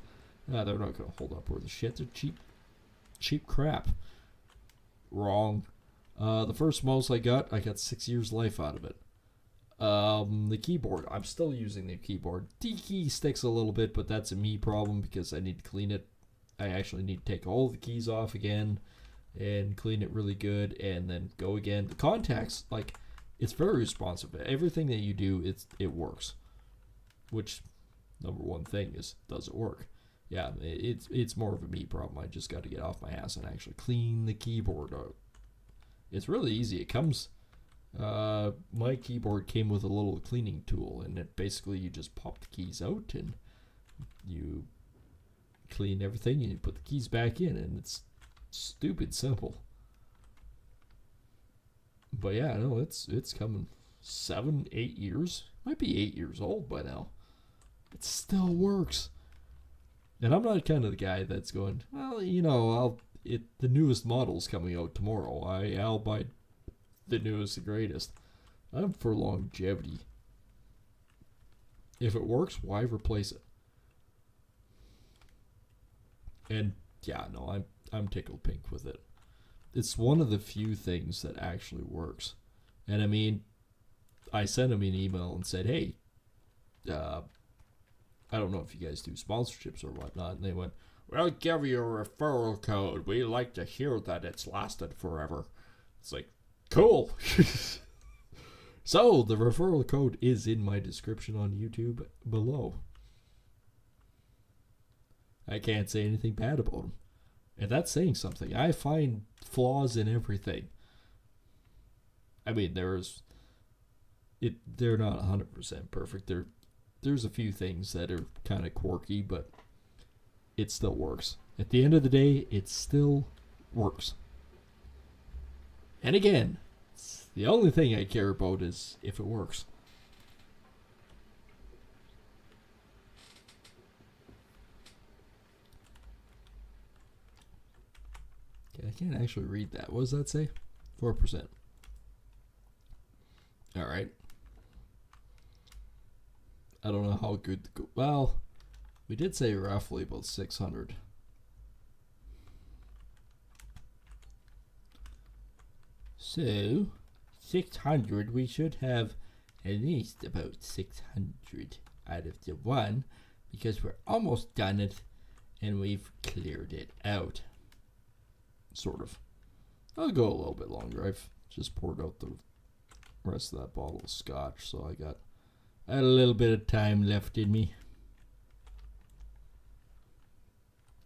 they're not going to hold up worth the shit. They're cheap crap. Wrong. The first mouse I got 6 years life out of it. The keyboard, I'm still using the keyboard. Diggy sticks a little bit, but that's a me problem because I need to clean it. I actually need to take all the keys off again and clean it really good and then go again. The contacts, it's very responsive. Everything that you do, it works. Which, number one thing is, does it work? Yeah, it's more of a me problem. I just got to get off my ass and actually clean the keyboard out. It's really easy. It comes... my keyboard came with a little cleaning tool, and it basically you just pop the keys out and you clean everything and you put the keys back in, and it's stupid simple. But yeah, no, it's coming 7-8 years. Might be 8 years old by now. It still works. And I'm not kind of the guy that's going, well, the newest model's coming out tomorrow. I'll buy the newest, the greatest. I'm for longevity. If it works, why replace it? And yeah, no, I'm tickled pink with it. It's one of the few things that actually works. And I mean, I sent him an email and said, hey, I don't know if you guys do sponsorships or whatnot. And they went, we'll give you a referral code. We like to hear that it's lasted forever. It's like, cool. So the referral code is in my description on YouTube below. I can't say anything bad about them. And that's saying something. I find flaws in everything. I mean, they're not 100% perfect. There's a few things that are kind of quirky, but it still works. At the end of the day, it still works. And again, the only thing I care about is if it works. Okay, I can't actually read that. What does that say? 4%. Alright. I don't know how good... Well, we did say roughly about 600. So, 600, we should have at least about 600 out of the one, because we're almost done it, and we've cleared it out. Sort of. I'll go a little bit longer. I've just poured out the rest of that bottle of scotch, so I got a little bit of time left in me.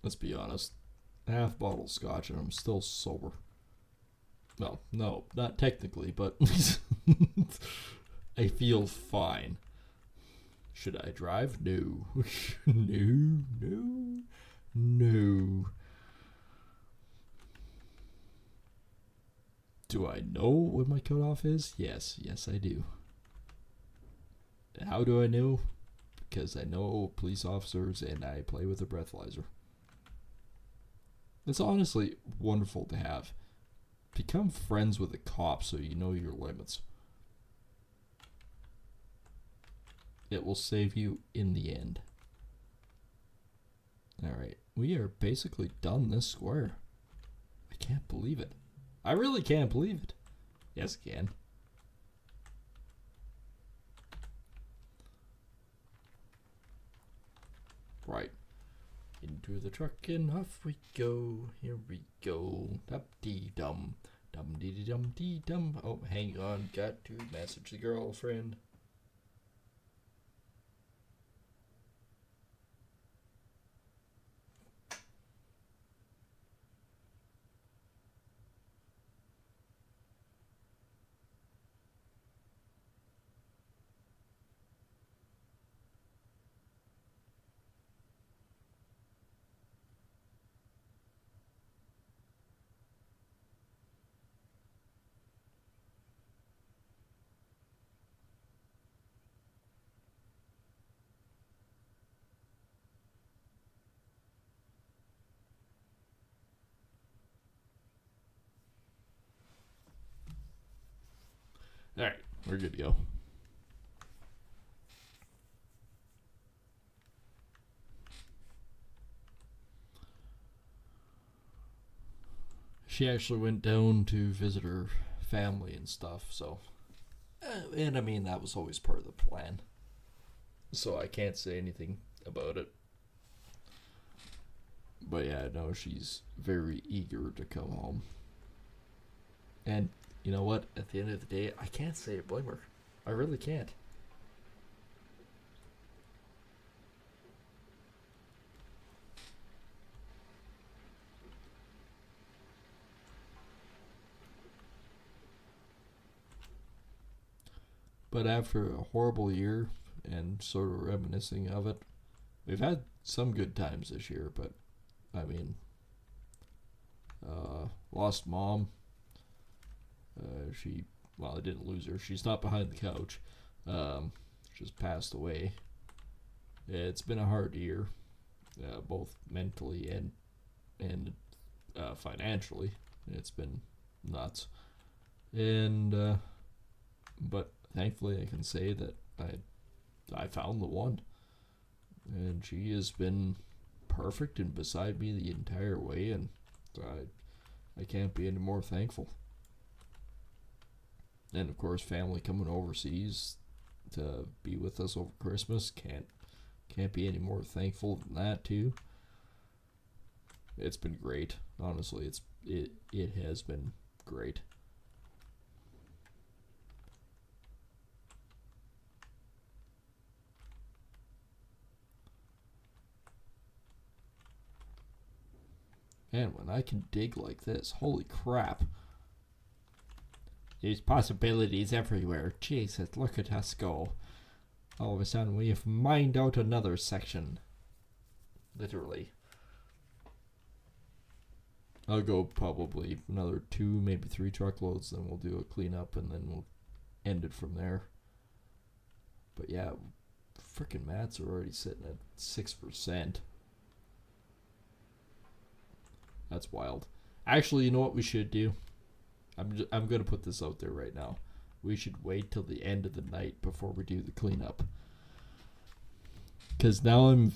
Let's be honest. Half bottle of scotch and I'm still sober. Well, no, not technically, but I feel fine. Should I drive? No. No. Do I know what my cutoff is? Yes, I do. How do I know? Because I know police officers and I play with a breathalyzer. It's honestly wonderful to have. Become friends with a cop so you know your limits. It will save you in the end. Alright, we are basically done this square. I can't believe it. I really can't believe it. Yes, I can. Right. Into the truck and off we go. Here we go. Dum-dee-dum. Dum-dee-dum-dee-dum. Oh, hang on. Got to message the girlfriend. Alright, we're good to go. She actually went down to visit her family and stuff, so. And I mean, that was always part of the plan. So I can't say anything about it. But yeah, no, she's very eager to come home. And you know what? At the end of the day, I can't say I blame her. I really can't. But after a horrible year and sort of reminiscing of it, we've had some good times this year, but I mean, lost mom. I didn't lose her. She's not behind the couch. Just passed away. It's been a hard year, both mentally and financially. It's been nuts. And but thankfully, I can say that I found the one, and she has been perfect and beside me the entire way, and I can't be any more thankful. And of course, family coming overseas to be with us over Christmas can't be any more thankful than that too. It's been great, honestly. It has been great. And when I can dig like this, holy crap. There's possibilities everywhere. Jesus, look at us go. All of a sudden we have mined out another section. Literally. I'll go probably another 2, maybe 3 truckloads, then we'll do a cleanup and then we'll end it from there. But yeah, frickin' mats are already sitting at 6%. That's wild. Actually, you know what we should do? I'm going to put this out there right now. We should wait till the end of the night before we do the cleanup. Because now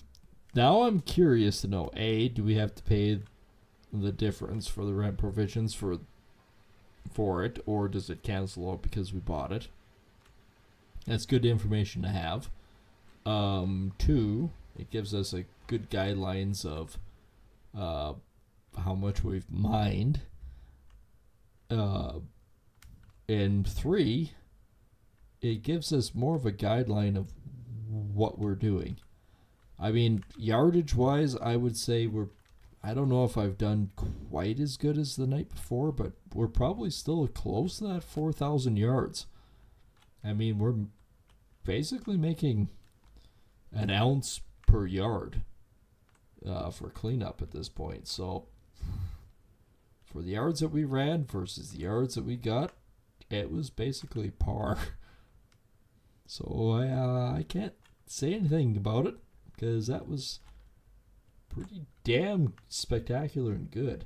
I'm curious to know, A, do we have to pay the difference for the rent provisions for it, or does it cancel out because we bought it? That's good information to have. 2, it gives us a good guidelines of how much we've mined. And 3, it gives us more of a guideline of what we're doing. I mean, yardage wise, I would say I don't know if I've done quite as good as the night before, but we're probably still close to that 4,000 yards. I mean, we're basically making an ounce per yard for cleanup at this point. So for the yards that we ran versus the yards that we got, it was basically par. So I can't say anything about it because that was pretty damn spectacular and good.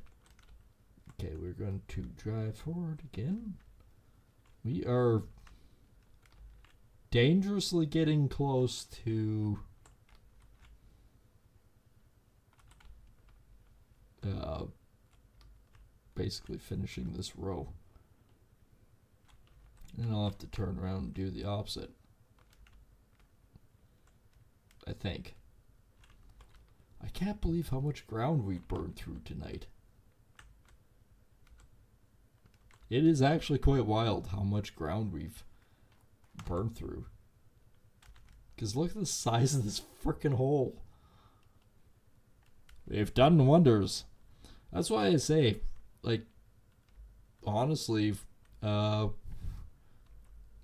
Okay, we're going to drive forward again. We are dangerously getting close to basically finishing this row. And I'll have to turn around and do the opposite, I think. I can't believe how much ground we burned through tonight. It is actually quite wild how much ground we've burned through. Because look at the size of this frickin' hole. We've done wonders. That's why I say, like, honestly,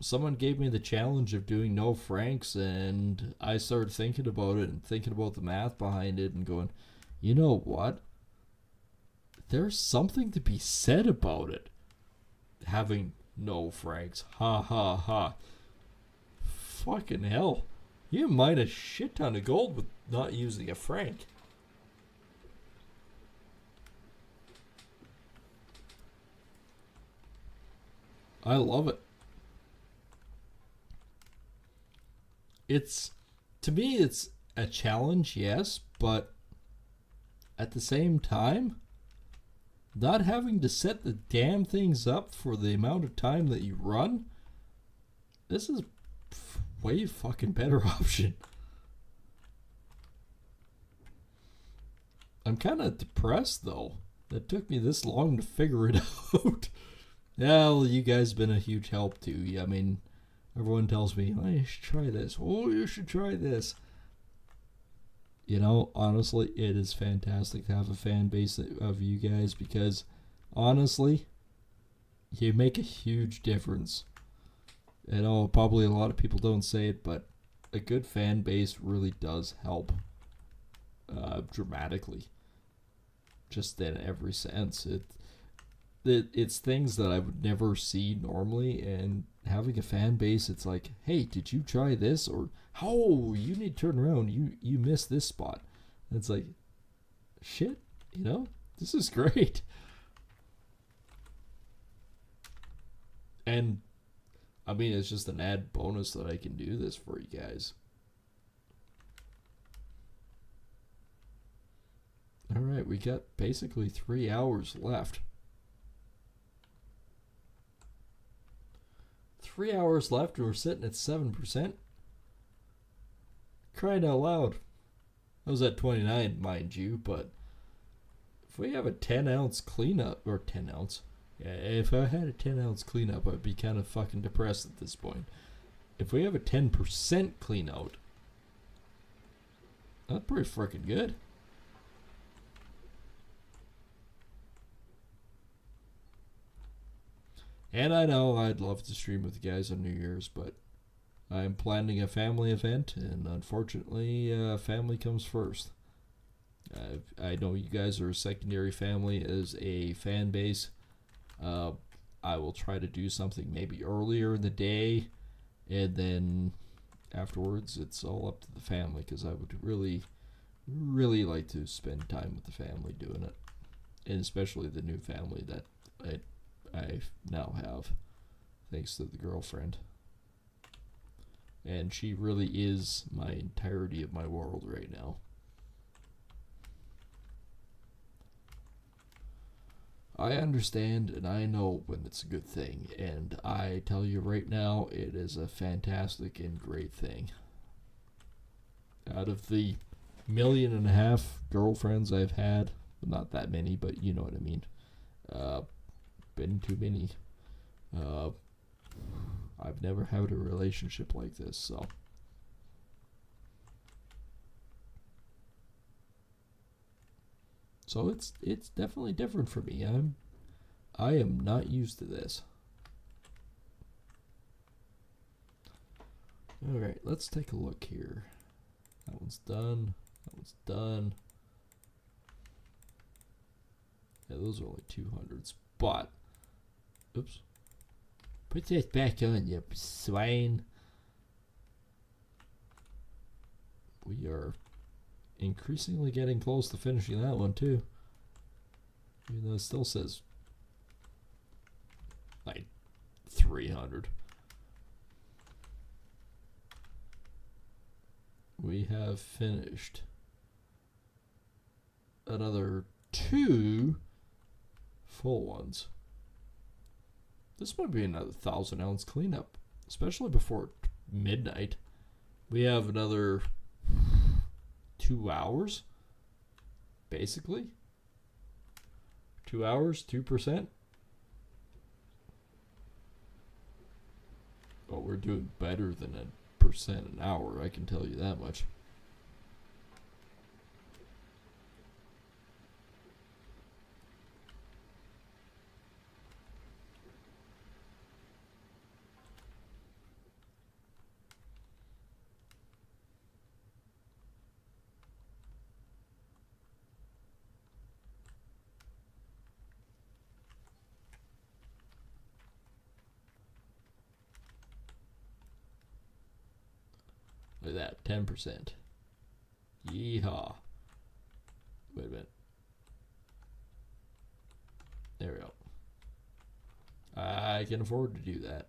someone gave me the challenge of doing no franks, and I started thinking about it and thinking about the math behind it and going, you know what? There's something to be said about it. Having no franks. Ha ha ha. Fucking hell. You mine a shit ton of gold with not using a frank. I love it. it's, to me, it's a challenge, yes, but at the same time, not having to set the damn things up for the amount of time that you run, this is way fucking better option. I'm kind of depressed, though. It took me this long to figure it out. Well, you guys have been a huge help, too. I mean, everyone tells me, oh, you should try this. Oh, you should try this. You know, honestly, it is fantastic to have a fan base of you guys because, honestly, you make a huge difference. I know probably a lot of people don't say it, but a good fan base really does help dramatically. Just in every sense. It's things that I would never see normally, and having a fan base, it's like, hey, did you try this? Or, oh, you need to turn around. You missed this spot. And it's like, shit, you know, this is great. And, I mean, it's just an added bonus that I can do this for you guys. All right, we got basically 3 hours left. 3 hours left, and we're sitting at 7%. Crying out loud. I was at 29, mind you, but if we have a 10-ounce cleanup, or 10 ounce, yeah, if I had a 10-ounce cleanup, I'd be kind of fucking depressed at this point. If we have a 10% clean out, that's pretty freaking good. And I know I'd love to stream with you guys on New Year's, but I'm planning a family event, and unfortunately, family comes first. I know you guys are a secondary family as a fan base. I will try to do something maybe earlier in the day, and then afterwards it's all up to the family, because I would really, really like to spend time with the family doing it, and especially the new family that I now have, thanks to the girlfriend. And she really is my entirety of my world right now. I understand and I know when it's a good thing, and I tell you right now, it is a fantastic and great thing. Out of the 1.5 million girlfriends I've had, not that many, but you know what I mean, been too many. I've never had a relationship like this, so it's definitely different for me. I am not used to this. All right, let's take a look here. That one's done. That one's done. Yeah, those are only 200s, but oops. Put this back on, you swine. We are increasingly getting close to finishing that one, too. Even though it still says like 300. We have finished another 2 full ones. This might be another 1,000-ounce cleanup, especially before midnight. We have another 2 hours, basically. 2 hours, 2%. Oh, we're doing better than 1% an hour, I can tell you that much. Look at that, 10%. Yeehaw. Wait a minute. There we go. I can afford to do that.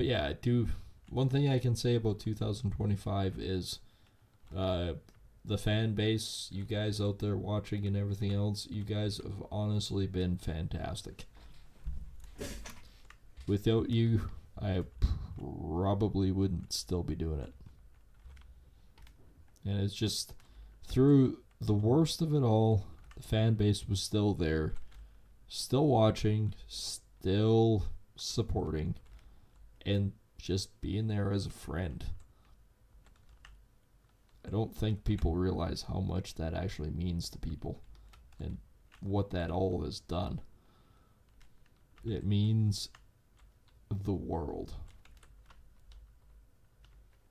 But yeah, I do. One thing I can say about 2025 is the fan base, you guys out there watching and everything else, you guys have honestly been fantastic. Without you, I probably wouldn't still be doing it. And it's just through the worst of it all, the fan base was still there, still watching, still supporting, and just being there as a friend. I don't think people realize how much that actually means to people and what that all has done. It means the world.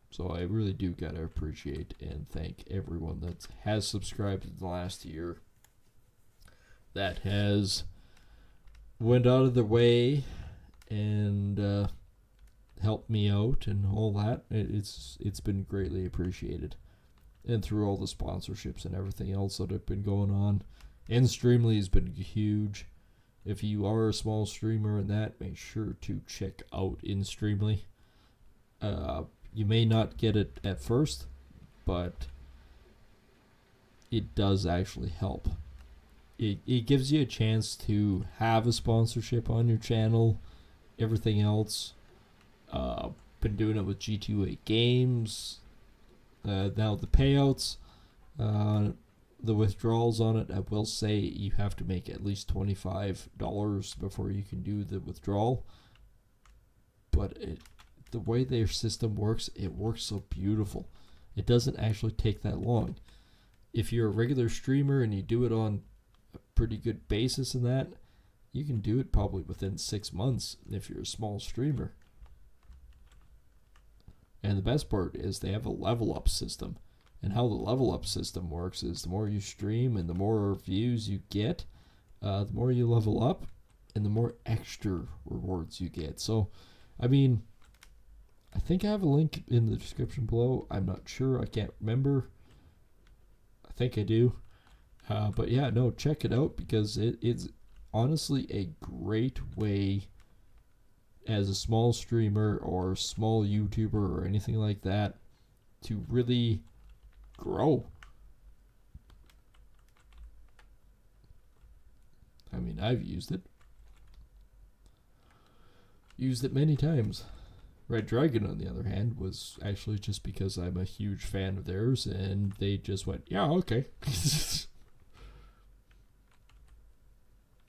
So I really do gotta appreciate and thank everyone that has subscribed in the last year, that has went out of their way and helped me out and all that. It's been greatly appreciated. And through all the sponsorships and everything else that have been going on. And Streamly has been huge. If you are a small streamer in that, make sure to check out InStreamly. You may not get it at first, but it does actually help. It gives you a chance to have a sponsorship on your channel, everything else. Been doing it with G2A Games. Now the payouts, the withdrawals on it, I will say you have to make at least $25 before you can do the withdrawal. But the way their system works, it works so beautiful. It doesn't actually take that long. If you're a regular streamer and you do it on a pretty good basis in that, you can do it probably within 6 months if you're a small streamer. And the best part is they have a level up system. And how the level up system works is the more you stream and the more views you get, the more you level up and the more extra rewards you get. So, I mean, I think I have a link in the description below. I'm not sure. I can't remember. I think I do. But yeah, no, check it out because it's honestly a great way as a small streamer or small YouTuber or anything like that to really grow. I mean, I've used it. Used it many times. Red Dragon, on the other hand, was actually just because I'm a huge fan of theirs and they just went, yeah, okay.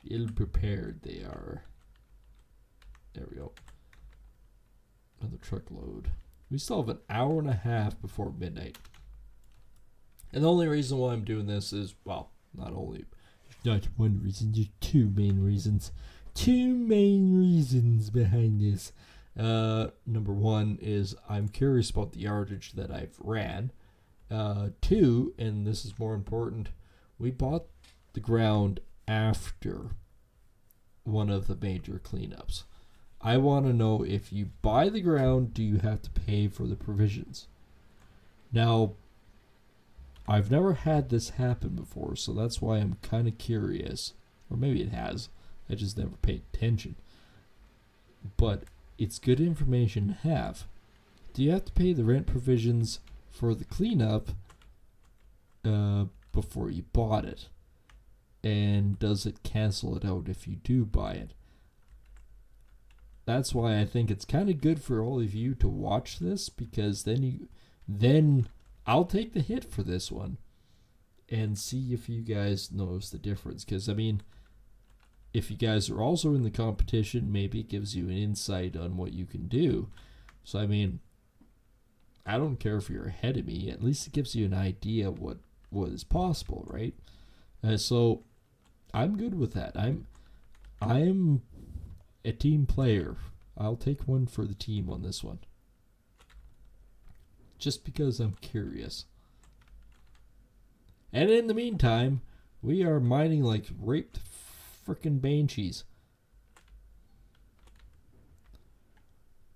Ill prepared they are. There we go. Another truckload. We still have an hour and a half before midnight. And the only reason why I'm doing this is, well, not one reason, there's two main reasons. Two main reasons behind this. Number one is I'm curious about the yardage that I've ran. Two, and this is more important, we bought the ground after one of the major cleanups. I want to know, if you buy the ground, do you have to pay for the provisions? Now, I've never had this happen before, so that's why I'm kind of curious. Or maybe it has. I just never paid attention. But it's good information to have. Do you have to pay the rent provisions for the cleanup before you bought it? And does it cancel it out if you do buy it? That's why I think it's kind of good for all of you to watch this, because then I'll take the hit for this one and see if you guys notice the difference. Because, I mean, if you guys are also in the competition, maybe it gives you an insight on what you can do. So, I mean, I don't care if you're ahead of me. At least it gives you an idea of what is possible, right? So, I'm good with that. I'm a team player. I'll take one for the team on this one. Just because I'm curious. And in the meantime, we are mining like raped frickin' banshees.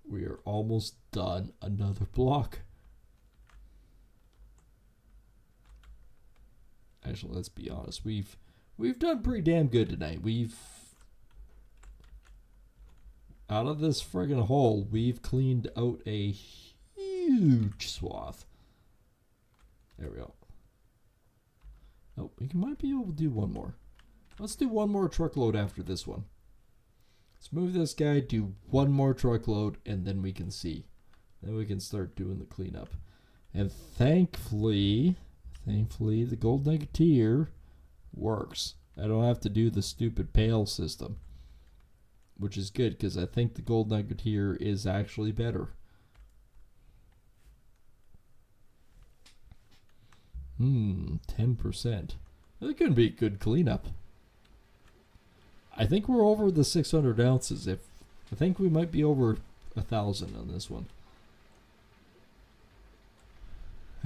We are almost done another block. Actually, let's be honest. We've done pretty damn good tonight. out of this friggin' hole, we've cleaned out a huge swath. There we go. Oh, we might be able to do one more. Let's do one more truckload after this one. Let's move this guy, do one more truckload, and then we can see. Then we can start doing the cleanup. And thankfully, the gold nugget here works. I don't have to do the stupid pail system, which is good because I think the gold nugget here is actually better. 10%. That could be a good cleanup. I think we're over the 600 ounces. I think we might be over 1,000 on this one.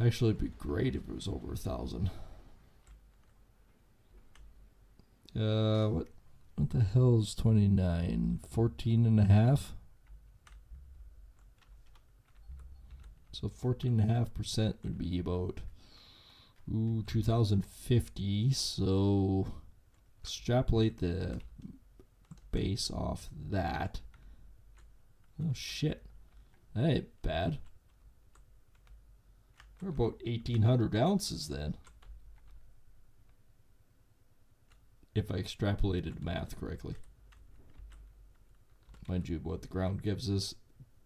Actually, it'd be great if it was over 1,000. What the hell is 29? 14.5? So 14.5% would be about 2,050. So extrapolate the base off that. Oh shit, that ain't bad. We're about 1,800 ounces then, if I extrapolated math correctly. Mind you, what the ground gives us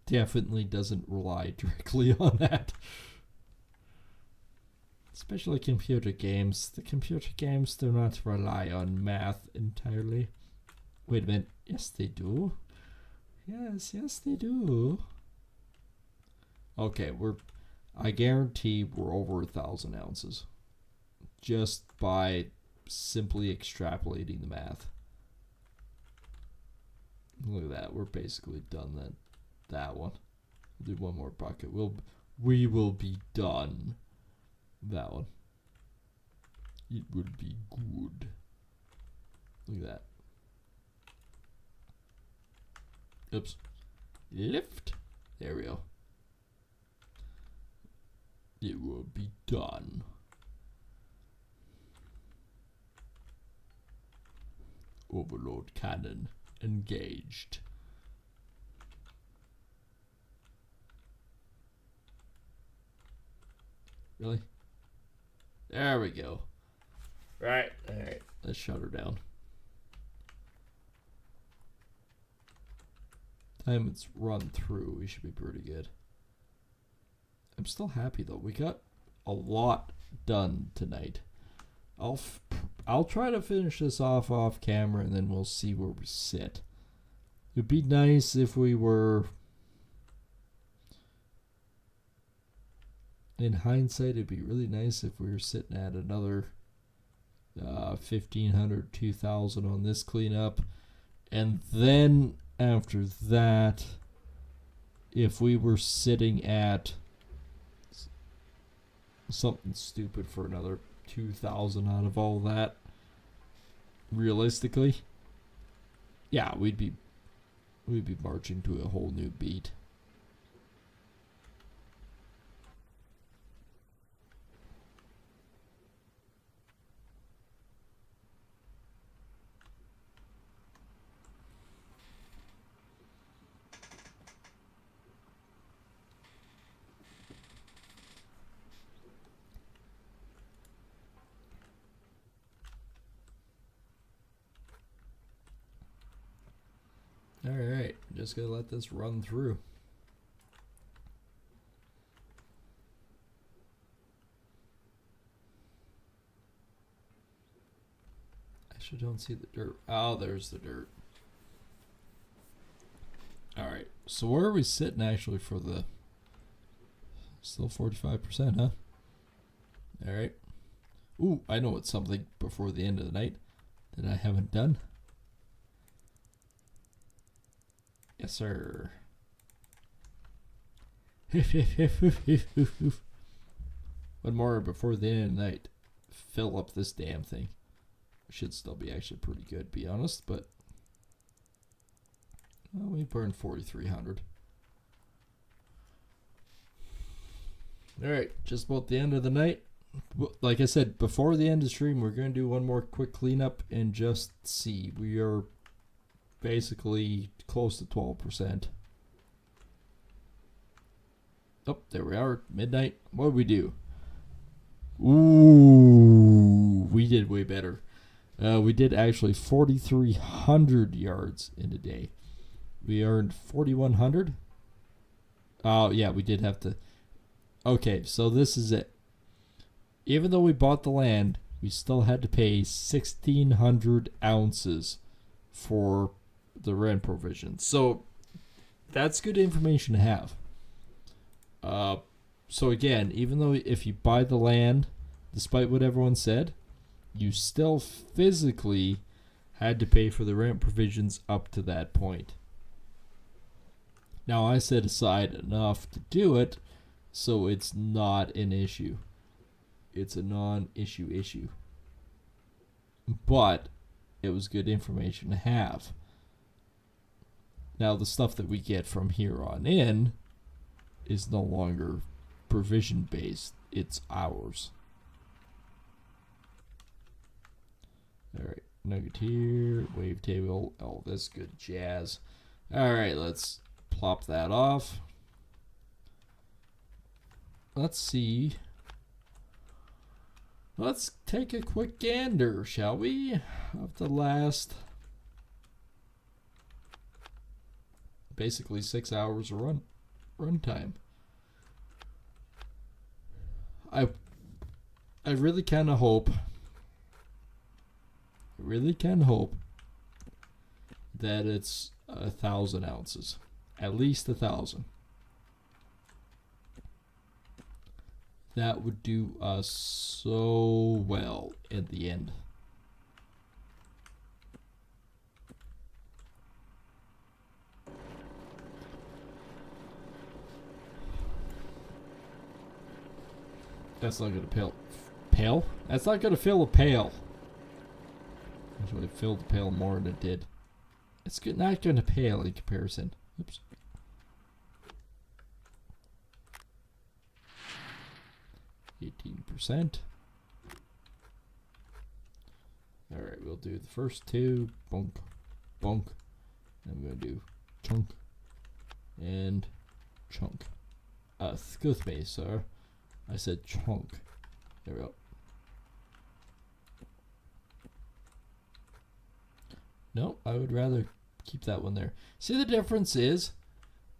definitely doesn't rely directly on that. Especially computer games. The computer games do not rely on math entirely. Wait a minute. Yes, they do. Yes, they do. Okay, I guarantee we're over 1,000 ounces. Just by simply extrapolating the math. Look at that. We're basically done that one. We'll do one more bucket. We will be done. That one. It will be good. Look at that. Oops. Lift. There we go. It will be done. Overload cannon engaged. Really? There we go. Right. Alright. Let's shut her down. Time it's run through, we should be pretty good. I'm still happy though. We got a lot done tonight. I'll try to finish this off camera and then we'll see where we sit. It'd be nice if we were, in hindsight, it'd be really nice if we were sitting at another 1,500, 2,000 on this cleanup. And then after that, if we were sitting at something stupid for another 2,000 out of all that, realistically, yeah, we'd be marching to a whole new beat. Alright, just gotta let this run through. I actually don't see the dirt. Oh, there's the dirt. Alright, so where are we sitting actually for the... Still 45%, huh? Alright. Ooh, I know it's something before the end of the night that I haven't done. Yes, sir. One more before the end of the night. Fill up this damn thing. Should still be actually pretty good, to be honest, but well, we burned 4,300. Alright, just about the end of the night. Like I said, before the end of the stream, we're going to do one more quick cleanup and just see. We are basically close to 12%. Oh, there we are. Midnight. What did we do? Ooh, we did way better. We did actually 4,300 yards in a day. We earned 4,100. Oh, yeah, we did have to. Okay, so this is it. Even though we bought the land, we still had to pay 1,600 ounces for the rent provision. So that's good information to have. So again, even though if you buy the land, despite what everyone said, you still physically had to pay for the rent provisions up to that point. Now I set aside enough to do it, so it's not an issue. It's a non-issue issue. But it was good information to have. Now the stuff that we get from here on in is no longer provision based, it's ours. Alright, nugget here, wave table, all this good jazz. Alright, let's plop that off. Let's see. Let's take a quick gander, shall we? Of the last basically 6 hours of run time. I really kind of hope that it's 1,000 ounces, at least 1,000. That would do us so well at the end. That's not gonna pail? That's not gonna fill a pail. Actually, it filled the pail more than it did. It's not gonna pail in comparison. Oops. %. Alright, we'll do the first two. Bonk, bonk. I'm gonna do chunk and chunk. Excuse me, sir. I said chunk. There we go. No, I would rather keep that one there. See, the difference is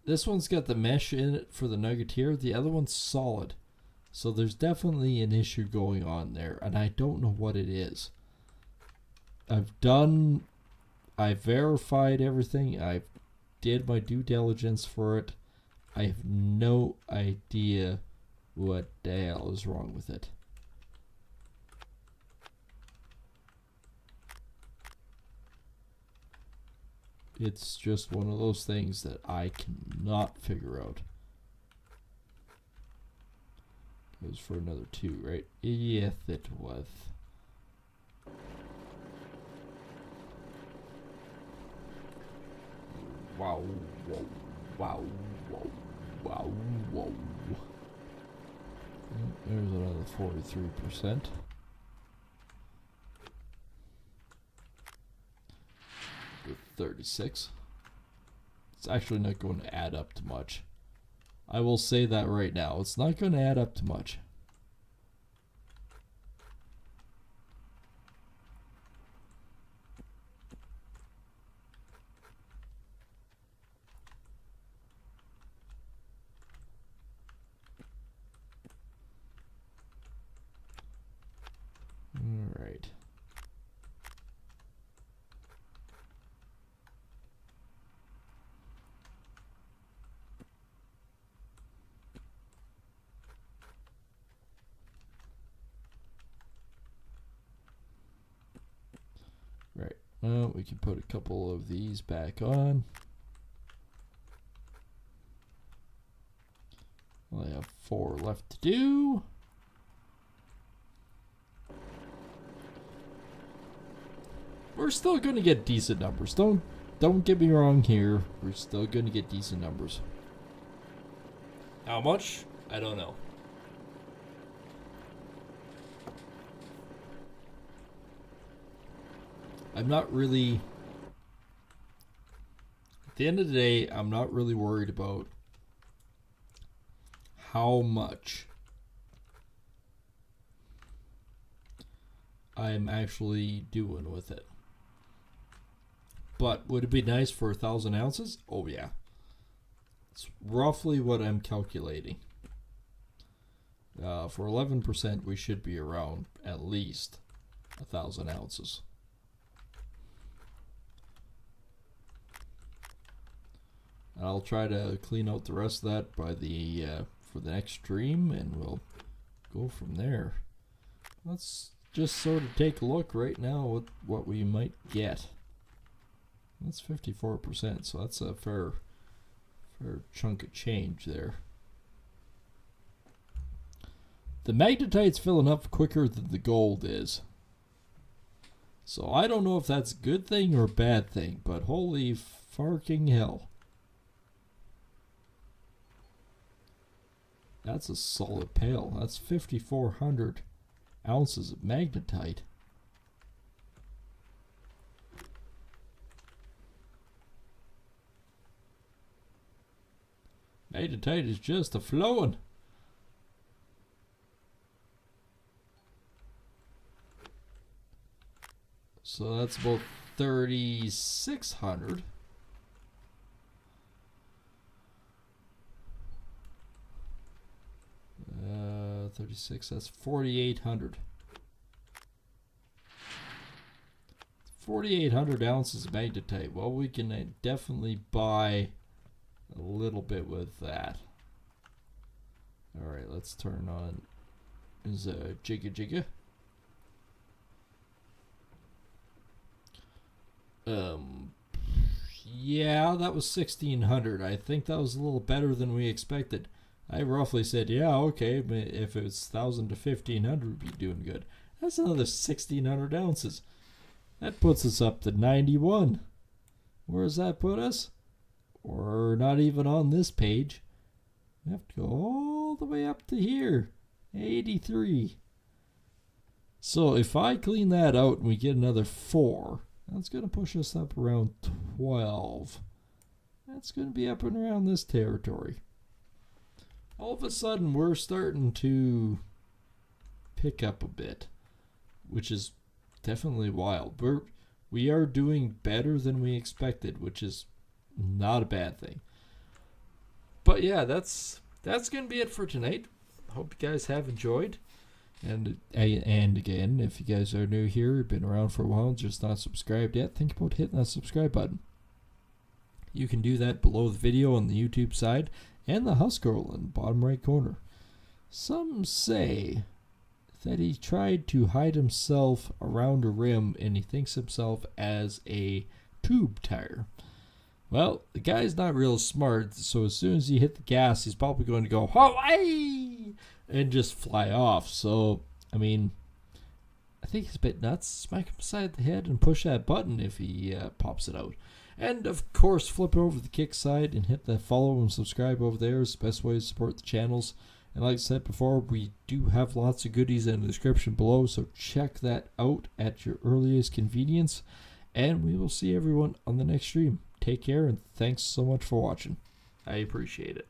this one's got the mesh in it for the nuggeteer. The other one's solid. So there's definitely an issue going on there, and I don't know what it is. I verified everything. I did my due diligence for it. I have no idea what the hell is wrong with it. It's just one of those things that I cannot figure out. It was for another 2, right? Yes, it was. Wow, whoa, wow, whoa, wow, whoa. There's another 43%. With 36. It's actually not going to add up to much. I will say that right now. It's not going to add up to much. All right. Right. Well, we can put a couple of these back on. I have 4 left to do. We're still going to get decent numbers. Don't get me wrong here. We're still going to get decent numbers. How much? I don't know. I'm not really At the end of the day, I'm not really worried about how much I'm actually doing with it. But would it be nice for 1,000 ounces? Oh yeah. It's roughly what I'm calculating. For 11%, we should be around at least 1,000 ounces. I'll try to clean out the rest of that by the for the next stream, and we'll go from there. Let's just sort of take a look right now at what we might get. That's 54%, so that's a fair chunk of change there. The magnetite's filling up quicker than the gold is. So I don't know if that's a good thing or a bad thing, but holy farking hell. That's a solid pail. That's 5,400 ounces of magnetite. Magnetite is just a flowing. So that's about 3,600. 36, that's 4,800. 4,800 ounces of magnetite. Well, we can definitely buy a little bit with that. Alright, let's turn on is a Jigga. Yeah, that was 1,600. I think that was a little better than we expected. I roughly said, yeah, okay, but if it was 1,000 to 1,500, we'd be doing good. That's another 1,600 ounces. That puts us up to 91. Where does that put us? We're not even on this page. We have to go all the way up to here. 83. So if I clean that out and we get another 4, that's going to push us up around 12. That's going to be up and around this territory. All of a sudden, we're starting to pick up a bit, which is definitely wild. We are doing better than we expected, which is not a bad thing. But yeah, that's going to be it for tonight. Hope you guys have enjoyed. And again, if you guys are new here, been around for a while, just not subscribed yet, think about hitting that subscribe button. You can do that below the video on the YouTube side and the husk scroll in the bottom right corner. Some say that he tried to hide himself around a rim and he thinks himself as a tube tire. Well, the guy's not real smart, so as soon as he hit the gas, he's probably going to go, Hawaii! And just fly off. So, I mean, I think he's a bit nuts. Smack him beside the head and push that button if he pops it out. And, of course, flip over to the kick side and hit the follow and subscribe over there. Is the best way to support the channels. And like I said before, we do have lots of goodies in the description below, so check that out at your earliest convenience. And we will see everyone on the next stream. Take care, and thanks so much for watching. I appreciate it.